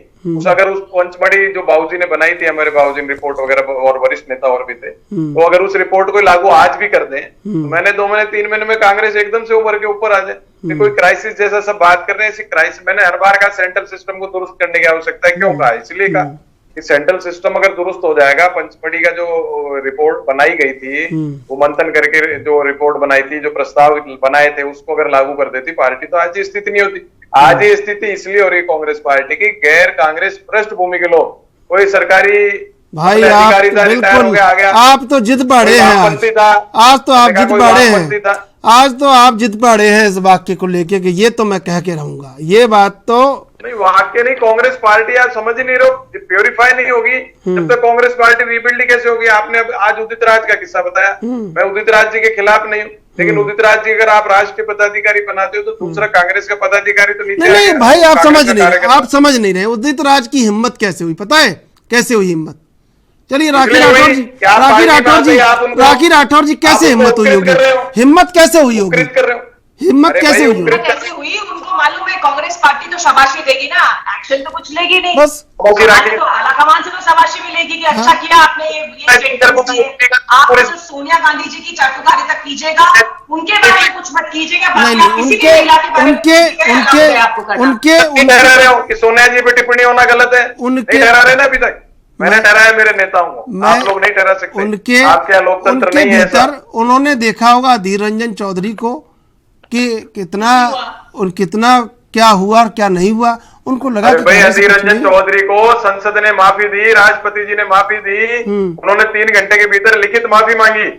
S6: अगर उस पंचमढ़ी जो बाबूजी ने बनाई थी, हमारे बाबूजी ने रिपोर्ट वगैरह और वरिष्ठ नेता और भी थे, तो अगर उस रिपोर्ट को लागू आज भी कर दें तो मैंने 2 महीने 3 महीने में कांग्रेस एकदम से उभर के ऊपर आ जाए। कोई क्राइसिस जैसा सब बात कर रहे हैं, ऐसी क्राइसिस मैंने हर बार कहा सेंट्रल सिस्टम को दुरुस्त करने की आवश्यकता है। क्यों कहा? इसलिए कहा कि सेंट्रल सिस्टम अगर दुरुस्त हो जाएगा, पंचमढ़ी का जो रिपोर्ट बनाई गई थी, वो मंथन करके जो रिपोर्ट बनाई थी, जो प्रस्ताव बनाए थे, उसको अगर लागू कर देती पार्टी तो आज ये स्थिति नहीं होती। आज ये स्थिति इसलिए हो रही कांग्रेस पार्टी की, गैर कांग्रेस पृष्ठभूमि के लोग, कोई सरकारी
S1: भाई आप बिल्कुल, आप तो जिद पाड़े हैं आज तो आप जिद पाड़े हैं, आज तो आप जिद पाड़े हैं इस वाक्य को लेके कि ये तो मैं कह के रहूंगा। ये बात तो
S6: नहीं, वाक्य नहीं, कांग्रेस पार्टी आप समझ ही नहीं रहे हो, प्योरीफाई नहीं होगी जब तक कांग्रेस पार्टी रीबिल्ड कैसे होगी। आपने आज उदित राज का किस्सा बताया, मैं उदित राज जी के खिलाफ नहीं हूँ, लेकिन उदित राज जी अगर आप राष्ट्रीय पदाधिकारी बनाते हो तो दूसरा कांग्रेस का पदाधिकारी तो नीचे
S1: नहीं भाई, आप समझ नहीं रहे उदित राज की हिम्मत कैसे हुई, पता है कैसे हुई हिम्मत? चलिए राखी राठौर जी, राखी राठौर जी कैसे हिम्मत हुई होगी? हिम्मत कैसे हुई होगी? हिम्मत कैसे हुई?
S9: उनको मालूम है कांग्रेस पार्टी तो शाबाशी देगी ना, एक्शन तो कुछ लेगी नहीं।
S1: बस
S9: तो आलाकमान से तो शाबाशी मिलेगी कि अच्छा किया आपने ये स्टेटमेंट दिए। आप जो सोनिया गांधी जी की चाटुकारिता कीजिएगा, उनके बारे में कुछ मत कीजिएगा।
S6: उनके सोनिया जी पे टिप्पणी होना गलत है, नहीं ठहरा रहे ना अभी तक। मैंने ठहराया मेरे नेताओं को, आप लोग नहीं ठहरा सकते।
S1: उनके
S6: आपके यहाँ लोकतंत्र
S1: उनके
S6: नहीं है ऐसा।
S1: भीतर उन्होंने देखा होगा अधीर रंजन चौधरी को कि कितना क्या हुआ और क्या नहीं हुआ, उनको लगा
S6: अरे
S1: कि
S6: भाई
S1: कांग्रेस
S6: अधीर
S1: कुछ
S6: रंजन
S1: नहीं।
S6: चौधरी को संसद ने माफी दी, राष्ट्रपति जी ने माफी दी, उन्होंने 3 घंटे के भीतर लिखित माफी मांगी।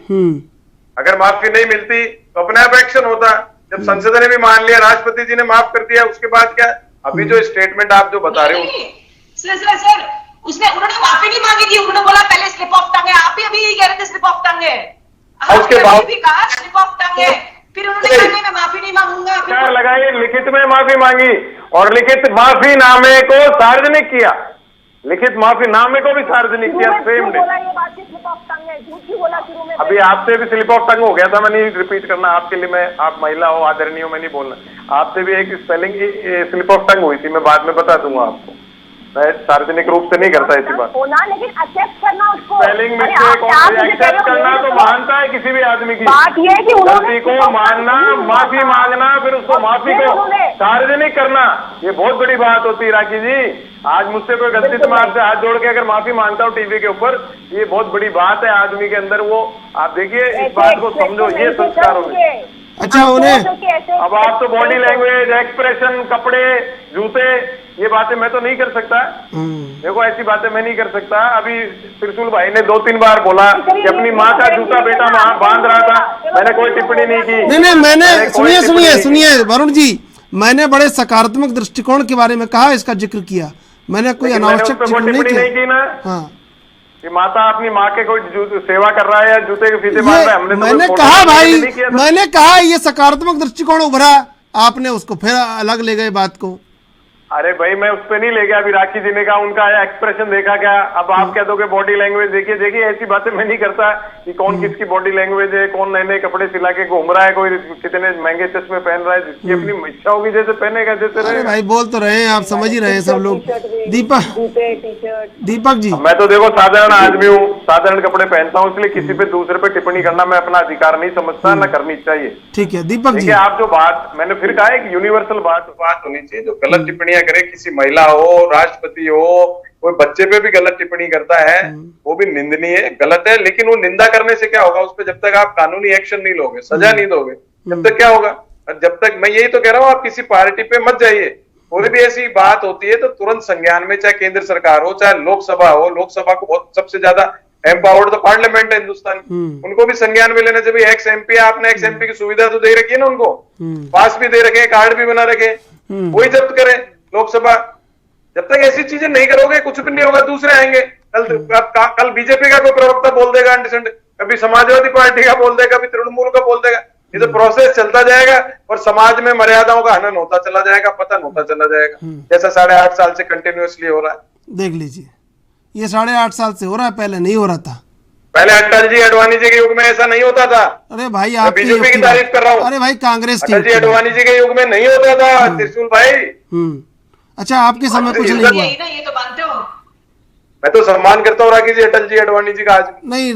S6: अगर माफी नहीं मिलती तो अपने आप एक्शन होता। जब संसद ने भी मान लिया, राष्ट्रपति जी ने माफ कर दिया, उसके बाद क्या? अभी जो स्टेटमेंट आप जो बता रहे हो,
S7: सर उन्होंने माफी नहीं मांगी थी, उन्होंने बोला पहले स्लिप ऑफ टंग है। आप ही अभी यही कह रहे थे स्लिप ऑफ टंग है,
S6: उसके बाद
S7: भी कहा स्लिप ऑफ टंग है, फिर उन्होंने कहा नहीं मैं माफी नहीं मांगूंगा।
S6: क्या लगाई, लिखित में माफी मांगी और लिखित माफीनामे को सार्वजनिक किया, लिखित माफीनामे को भी सार्वजनिक किया सेम डे। अभी आपसे भी स्लिप ऑफ टंग हो गया था, मैं नहीं रिपीट करना आपके लिए, मैं आप महिला हो, आदरणीय हो, मैं नहीं बोलना। आपसे भी एक स्पेलिंग की स्लिप ऑफ टंग हुई थी, मैं बाद में बता दूंगा आपको। मैं सार्वजनिक रूप से नहीं करता ऐसी बात।
S10: लेकिन एक्सेप्ट करना उसको,
S6: स्पेलिंग मिस्टेक एक्सेप्ट करना तो मानता है किसी भी आदमी की
S10: बात ये है कि
S6: गलती को मानना, माफी मांगना, फिर उसको माफी को सार्वजनिक करना, ये बहुत बड़ी बात होती है। राखी जी, आज मुझसे कोई गलती तो मैं आपसे हाथ जोड़ के अगर माफी मांगता हूँ टीवी के ऊपर, ये बहुत बड़ी बात है आदमी के अंदर। वो आप देखिए, इस बात को समझो, ये संस्कार होंगे।
S1: अच्छा उन्हें
S6: अब आप तो बॉडी लैंग्वेज, एक्सप्रेशन, कपड़े, जूते, ये बातें मैं तो नहीं कर सकता। देखो ऐसी बातें मैं नहीं कर सकता। अभी त्रिशूल भाई ने 2-3 बार बोला कि अपनी माँ का जूता बेटा बांध रहा था, मैंने कोई टिप्पणी नहीं की।
S1: नहीं मैंने सुनिए वरुण जी, मैंने बड़े सकारात्मक दृष्टिकोण के बारे में कहा, इसका जिक्र किया, मैंने कोई अनावश्यक
S6: टिप्पणी नहीं की ना।
S1: हाँ,
S6: कि माता अपनी माँ के कोई सेवा कर रहा है या जूते के फीते बांध रहा है, हमने
S1: मैंने कहा भाई, मैंने कहा ये सकारात्मक दृष्टिकोण उभरा, आपने उसको फिर अलग ले गए बात को।
S6: अरे भाई मैं उस पर नहीं ले गया। अभी राखी जी ने कहा, उनका एक्सप्रेशन देखा क्या? अब आप कह दोगे बॉडी लैंग्वेज देखिए। देखिए ऐसी बातें मैं नहीं करता कि कौन किसकी बॉडी लैंग्वेज है, कौन नए नए कपड़े सिला के घूम रहा है, कोई कितने महंगे चश्मे पहन रहा है, जिसकी अपनी इच्छा होगी जैसे पहनेगा जैसे रहे।
S1: भाई बोल तो रहे हैं, आप समझ ही रहे हैं सब लोग। दीपक जी,
S6: मैं तो देखो साधारण आदमी हूँ, साधारण कपड़े पहनता हूँ, इसलिए किसी पे दूसरे पे टिप्पणी करना मैं अपना अधिकार नहीं समझता, न करनी चाहिए।
S1: ठीक है दीपक जी,
S6: आप जो बात मैंने फिर कहा है कि यूनिवर्सल बात होनी चाहिए। जो गलत टिप्पणियां करे, किसी महिला हो, राष्ट्रपति हो, कोई बच्चे पे भी गलत टिप्पणी करता है, वो भी निंदनीय है, गलत है। लेकिन वो निंदा करने से क्या होगा? उस पर जब तक आप कानूनी एक्शन नहीं लोगे, सजा नहीं दोगे, जब तक क्या होगा? जब तक, मैं यही तो कह रहा हूँ, आप किसी पार्टी पे मत जाइए। कोई भी ऐसी बात होती है तो तुरंत संज्ञान में, चाहे केंद्र सरकार हो, चाहे लोकसभा हो। लोकसभा को बहुत सबसे ज्यादा एम्पावर्ड तो पार्लियामेंट है हिंदुस्तान की, उनको भी संज्ञान में लेना चाहिए। एक्स एमपी, आपने एक्स एमपी की सुविधा तो दे रखी है ना उनको, पास भी दे रखे, कार्ड भी बना रखे, वही जब्त करे लोकसभा। जब तक ऐसी चीजें नहीं करोगे कुछ भी नहीं होगा। दूसरे आएंगे, कल बीजेपी का कोई प्रवक्ता बोल देगा अनडिसेंट, कभी समाजवादी पार्टी का बोल देगा, कभी तृणमूल का बोल देगा। ये तो प्रोसेस चलता जाएगा और समाज में मर्यादाओं का हनन होता चला जाएगा, पतन होता चला जाएगा, जैसा 8.5 साल से कंटिन्यूअसली हो रहा है।
S1: देख लीजिए, ये 8.5 साल से हो रहा है, पहले नहीं हो रहा था।
S6: पहले अटल जी अडवाणी जी के युग में ऐसा नहीं होता था।
S1: अरे भाई आप
S6: बीजेपी की तारीफ कर रहा हूँ।
S1: अरे भाई कांग्रेस की,
S6: अटल जी अडवाणी जी के युग में नहीं होता था त्रिशूल भाई।
S1: अच्छा आपके समय कुछ नहीं हुआ?
S7: ये तो मानते हो।
S6: मैं तो सम्मान करता हूँ राखी जी, अटल जी अडवाणी जी का। आज
S1: नहीं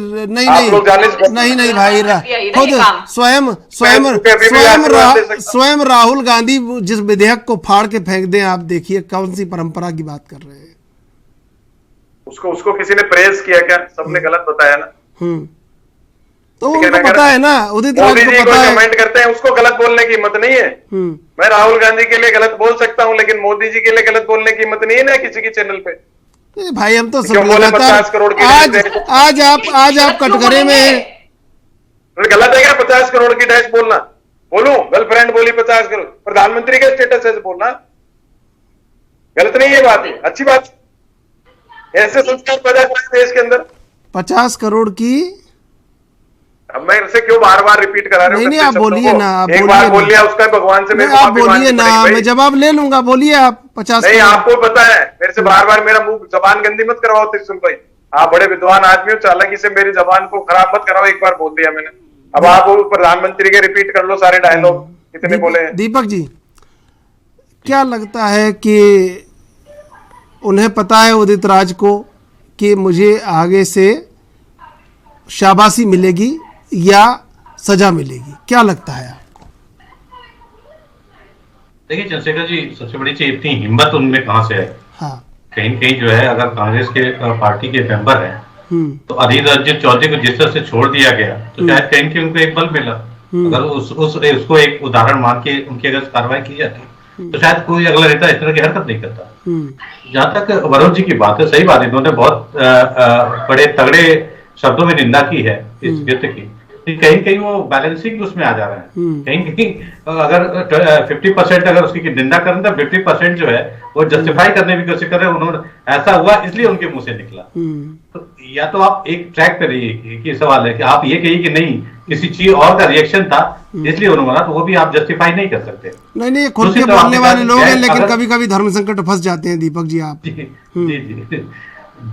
S1: भाई, खुद स्वयं राहुल गांधी जिस विधेयक को फाड़ के फेंक दें, आप देखिए कौन सी परंपरा की बात कर रहे हैं।
S6: उसको किसी ने प्रेज किया क्या? सबने गलत बताया ना।
S1: तो उनको पता है ना, उदित राज को पता है।
S6: कमेंट करते हैं, उसको गलत बोलने की हिम्मत नहीं है। मैं राहुल गांधी के लिए गलत बोल सकता हूँ, लेकिन मोदी जी के लिए गलत बोलने की हिम्मत नहीं है ना किसी की चैनल पे।
S1: भाई हम तो सब लगातार, आज आप कटघरे में हैं।
S6: गलत है क्या 50 करोड़ की डैश बोलना? बोलूं, गर्लफ्रेंड बोली 50 करोड़, प्रधानमंत्री के स्टेटस से बोलना गलत नहीं है, बात है, अच्छी बात। ऐसे संस्कार पैदा करें देश के अंदर।
S1: 50 करोड़ की,
S6: अब मैं इसे क्यों बार बार रिपीट करा रहा हूँ?
S1: नहीं आप बोलिए ना, आप
S6: एक बार बोल लिया उसका भगवान से
S1: आप बोलिए ना, मैं जवाब ले लूंगा, बोलिए आप। 50
S6: नहीं, आपको पता है, मेरे से बार बार मेरा मुंह जबान गंदी मत करवाओ त्रिशूल भाई। आप बड़े विद्वान आदमी हो, चालाकी से मेरी जबान को खराब मत कराओ। एक बार बोल दिया मैंने, अब आप प्रधानमंत्री के रिपीट कर लो सारे डायलॉग कितने बोले हैं।
S1: दीपक जी, क्या लगता है कि उन्हें पता है उदित राज को कि मुझे आगे से शाबाशी मिलेगी या सजा मिलेगी? क्या लगता है आपको?
S8: देखिए चंद्रशेखर जी, सबसे बड़ी चीज इतनी हिम्मत उनमें कहां से है?
S1: हाँ,
S8: कहीं कहीं जो है अगर कांग्रेस के पार्टी के मेंबर हैं तो अधीर रंजन चौधरी को जिस तरह से छोड़ दिया गया तो शायद कहीं कहीं उनको एक बल मिला। अगर उसको एक उदाहरण मान के उनकी अगर कार्रवाई की जाती तो शायद कोई अगला नेता इस तरह की हरकत नहीं करता। जहां तक वरुण जी की बात है, सही बात है, इन्होंने बहुत बड़े तगड़े शब्दों में निंदा की है इस व्यक्ति की। कहीं कहीं वो बैलेंसिंग उसमें आ जा रहा है। कहीं कहीं अगर 50% अगर उसकी निंदा करें तो 50% जो है वो जस्टिफाई करने की कोशिश कर रहे हैं। उन्होंने ऐसा हुआ इसलिए उनके मुंह से निकला। तो या तो आप एक ट्रैक पे रहिए कि सवाल है कि आप ये कहिए कि नहीं किसी चीज और का रिएक्शन था इसलिए उन्होंने, तो वो भी आप जस्टिफाई नहीं कर सकते।
S1: नहीं खुद के बोलने वाले लोग हैं, लेकिन कभी कभी धर्म संकट फंस जाते हैं दीपक जी आप।
S8: जी।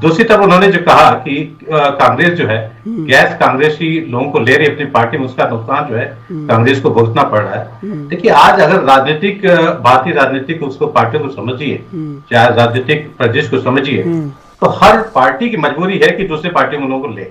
S8: दूसरी तरफ उन्होंने जो कहा कि कांग्रेस जो है गैस कांग्रेसी लोगों को ले रही अपनी पार्टी में, उसका नुकसान जो है कांग्रेस को भुगतना पड़ रहा है। देखिए आज अगर राजनीतिक भारतीय राजनीतिक उसको पार्टियों को समझिए, चाहे राजनीतिक प्रदेश को समझिए, तो हर पार्टी की मजबूरी है कि दूसरे पार्टी में लोगों को ले।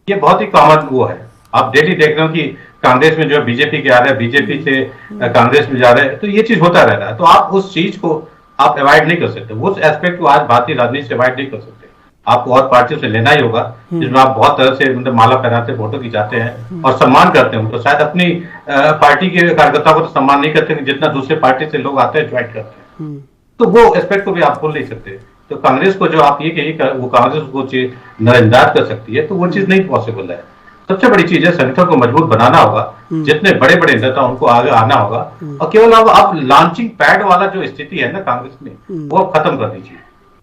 S8: ये बहुत ही कॉमन वो है। आप डेली देख रहे हो कि कांग्रेस में जो बीजेपी के आ रहे हैं, बीजेपी से कांग्रेस में जा रहे हैं, तो ये चीज होता रहता है। तो आप उस चीज को आप अवॉइड नहीं कर सकते, उस एस्पेक्ट को आज भारतीय राजनीति से अवॉइड नहीं कर सकते। आपको और पार्टियों से लेना ही होगा जिसमें आप बहुत तरह से मतलब माला पहनाते फोटो खिंचाते हैं और सम्मान करते हैं उनको। शायद अपनी पार्टी के कार्यकर्ताओं को तो सम्मान नहीं करते जितना दूसरे पार्टी से लोग आते हैं ज्वाइन करते हैं। तो वो एस्पेक्ट को भी आप भूल नहीं सकते। तो कांग्रेस को जो आप ये कहिए वो कांग्रेस को चीज नजरअंदाज कर सकती है, तो वो चीज नहीं पॉसिबल है। सबसे बड़ी चीज है संगठन को मजबूत बनाना होगा, जितने बड़े बड़े नेता उनको आगे आना होगा, और केवल अब लॉन्चिंग पैड वाला जो स्थिति है ना कांग्रेस में वो अब खत्म कर दीजिए।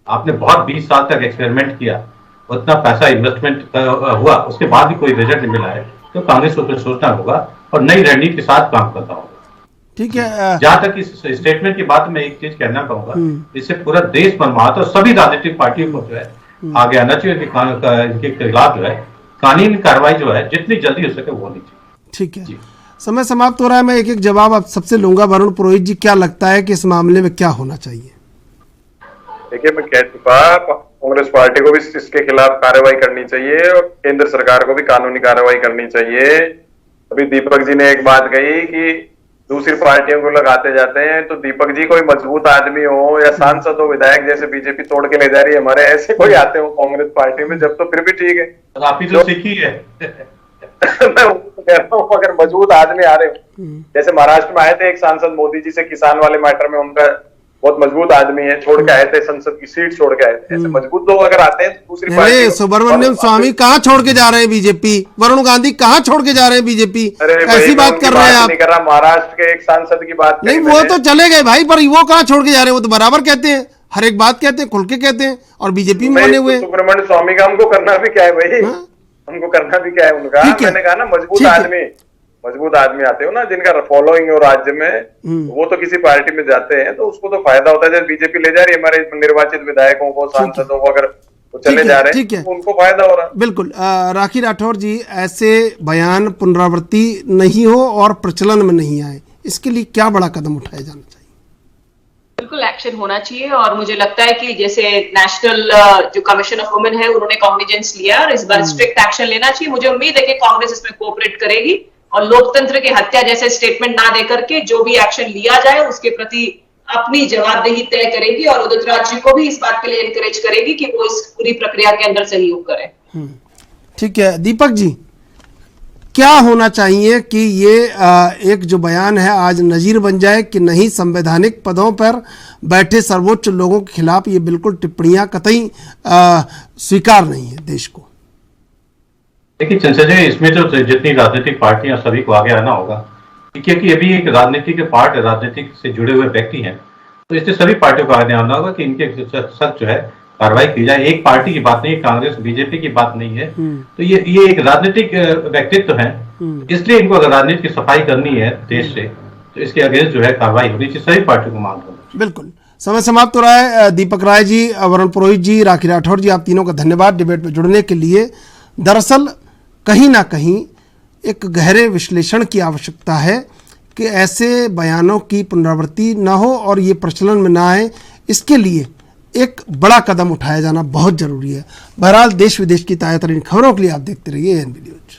S8: आपने बहुत 20 साल तक एक्सपेरिमेंट किया, उतना पैसा इन्वेस्टमेंट हुआ, उसके बाद भी कोई रिजल्ट नहीं मिला है, तो कांग्रेस को फिर सोचना होगा और नई रणनीति के साथ काम करना होगा।
S1: ठीक है।
S8: जहां तक इस स्टेटमेंट की बात में एक चीज कहना चाहूंगा, इससे पूरा देश मनमाता और सभी राजनीतिक पार्टियों को जो है आगे आना चाहिए, इनके खिलाफ जो है कानूनी कार्रवाई जो है जितनी जल्दी हो सके वो होनी चाहिए।
S1: ठीक है, समय समाप्त हो रहा है। मैं एक एक जवाब आप सबसे लूंगा। वरुण पुरोहित जी, क्या लगता है कि इस मामले में क्या होना चाहिए?
S6: देखिए, मैं कह चुका, कांग्रेस पार्टी को भी इसके खिलाफ कार्रवाई करनी चाहिए और केंद्र सरकार को भी कानूनी कार्रवाई करनी चाहिए। अभी दीपक जी ने एक बात कही कि दूसरी पार्टियों को लगाते जाते हैं, तो दीपक जी कोई मजबूत आदमी हो या सांसद हो, विधायक जैसे बीजेपी तोड़ के ले जा रही है हमारे, ऐसे कोई आते हो कांग्रेस पार्टी में जब तो फिर भी ठीक है।
S8: आप ही तो सीखी है।
S6: मैं कह रहा हूँ अगर मजबूत आदमी आ रहे हो, जैसे महाराष्ट्र में आए थे एक सांसद मोदी जी से किसान वाले मैटर में, उनका बहुत मजबूत आदमी है, छोड़ के आए थे, संसद की सीट छोड़ के आए थे। ऐसे मजबूत लोग अगर आते हैं तो दूसरी पार्टी।
S1: सुब्रमण्यम स्वामी कहाँ छोड़ के जा रहे हैं बीजेपी? वरुण गांधी कहाँ छोड़ के जा रहे हैं बीजेपी? ऐसी बात कर रहे हैं आप?
S6: नहीं कर रहा, महाराष्ट्र के एक सांसद की बात
S1: नहीं, वो तो चले गए भाई, पर वो कहाँ छोड़ के जा रहे हैं? वो तो बराबर कहते हैं, हर एक बात कहते हैं, खुल के कहते हैं, और बीजेपी में बने हुए।
S6: सुब्रमण्यम स्वामी का हमको करना भी क्या है भाई? हमको करना भी क्या है उनका? मैंने कहा ना मजबूत आदमी आते हो ना जिनका फॉलोइंग हो राज्य में, वो तो किसी पार्टी में जाते हैं तो उसको तो फायदा होता है। जैसे बीजेपी ले जा रही है हमारे निर्वाचित विधायकों को, सांसदों को, अगर वो चले जा रहे हैं तो उनको फायदा हो रहा है।
S1: बिल्कुल। राखी राठौर जी, ऐसे बयान पुनरावृत्ति नहीं हो और प्रचलन में नहीं आए, इसके लिए क्या बड़ा कदम उठाया जाना चाहिए?
S9: बिल्कुल एक्शन होना चाहिए, और मुझे लगता है कि जैसे नेशनल जो कमीशन ऑफ वुमेन है उन्होंने कॉग्निजेंस लिया और इस बार स्ट्रिक्ट एक्शन लेना चाहिए। मुझे उम्मीद है कि कांग्रेस इसमें कोऑपरेट करेगी और लोकतंत्र की हत्या जैसे स्टेटमेंट ना देकर के जो भी एक्शन लिया जाए उसके प्रति अपनी जवाबदेही तय करेगी, और उदित राज जी को भी इस बात के लिए एनकरेज करेगी कि वो इस पूरी प्रक्रिया के अंदर सहयोग करें।
S1: ठीक है। दीपक जी, क्या होना चाहिए कि ये एक जो बयान है आज नजीर बन जाए कि नहीं, संवैधानिक पदों पर बैठे सर्वोच्च लोगों के खिलाफ ये बिल्कुल टिप्पणियां कतई स्वीकार नहीं है देश को?
S8: देखिए संसद जी, इसमें जो जितनी राजनीतिक पार्टियां सभी को आगे आना होगा, क्योंकि अभी एक राजनीति के पार्ट राजनीतिक से जुड़े हुए व्यक्ति हैं, तो इससे सभी पार्टियों को आगे आना होगा कि इनके सख्त जो है कार्रवाई की जाए। एक पार्टी की बात नहीं है, कांग्रेस बीजेपी की बात नहीं है, तो ये एक राजनीतिक व्यक्तित्व है, इसलिए इनको अगर राजनीति की सफाई करनी है देश से तो इसके अगेंस्ट जो है कार्रवाई होनी चाहिए, सभी पार्टियों को मांग होगी।
S1: बिल्कुल। समय समाप्त हो रहा है। दीपक राय जी, वरुण पुरोहित जी, राखी राठौर जी, आप तीनों का धन्यवाद डिबेट में जुड़ने के लिए। दरअसल कहीं ना कहीं एक गहरे विश्लेषण की आवश्यकता है कि ऐसे बयानों की पुनरावृत्ति न हो और ये प्रचलन में ना आए, इसके लिए एक बड़ा कदम उठाया जाना बहुत जरूरी है। बहरहाल देश विदेश की ताज़ा तरीन खबरों के लिए आप देखते रहिए एएनबी न्यूज।